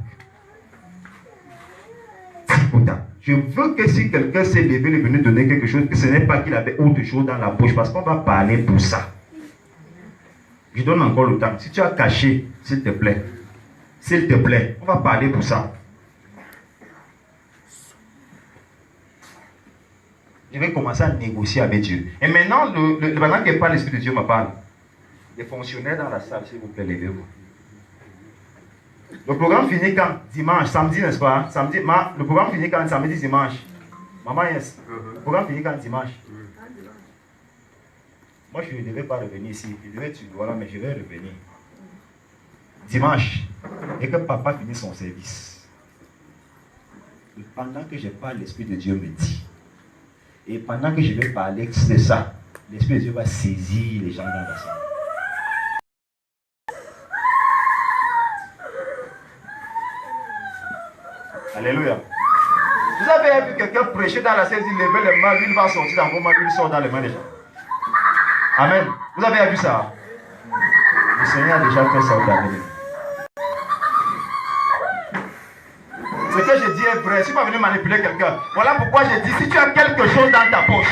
Tic-tac. Je veux que si quelqu'un s'est levé et est venu donner quelque chose, que ce n'est pas qu'il avait autre chose dans la bouche, parce qu'on va parler pour ça. Je donne encore le temps. Si tu as caché, s'il te plaît, on va parler pour ça. Je vais commencer à négocier avec Dieu. Et maintenant, pendant que parle, l'Esprit de Dieu me parle. Les fonctionnaires dans la salle, s'il vous plaît, levez-vous. Le programme finit quand? Dimanche, samedi, n'est-ce pas? Samedi, le programme finit quand? Samedi, dimanche. Maman, yes. Le programme finit quand? Dimanche. Moi, je ne devais pas revenir ici. Je devais être sur Douala, mais je vais revenir. Dimanche. Et que papa finit son service. Et pendant que je parle, l'Esprit de Dieu me dit. Et pendant que je vais parler de ça, l'Esprit de Dieu va saisir les gens dans la salle. Alléluia. Vous avez vu quelqu'un prêcher dans la salle, il levait les mains, lui il va sortir dans vos mains, lui il sort dans les mains des gens. Amen. Vous avez vu ça? Le Seigneur a déjà fait ça au Cameroun. Ce que je dis est vrai. Je ne suis pas venu manipuler quelqu'un. Voilà pourquoi je dis, si tu as quelque chose dans ta poche,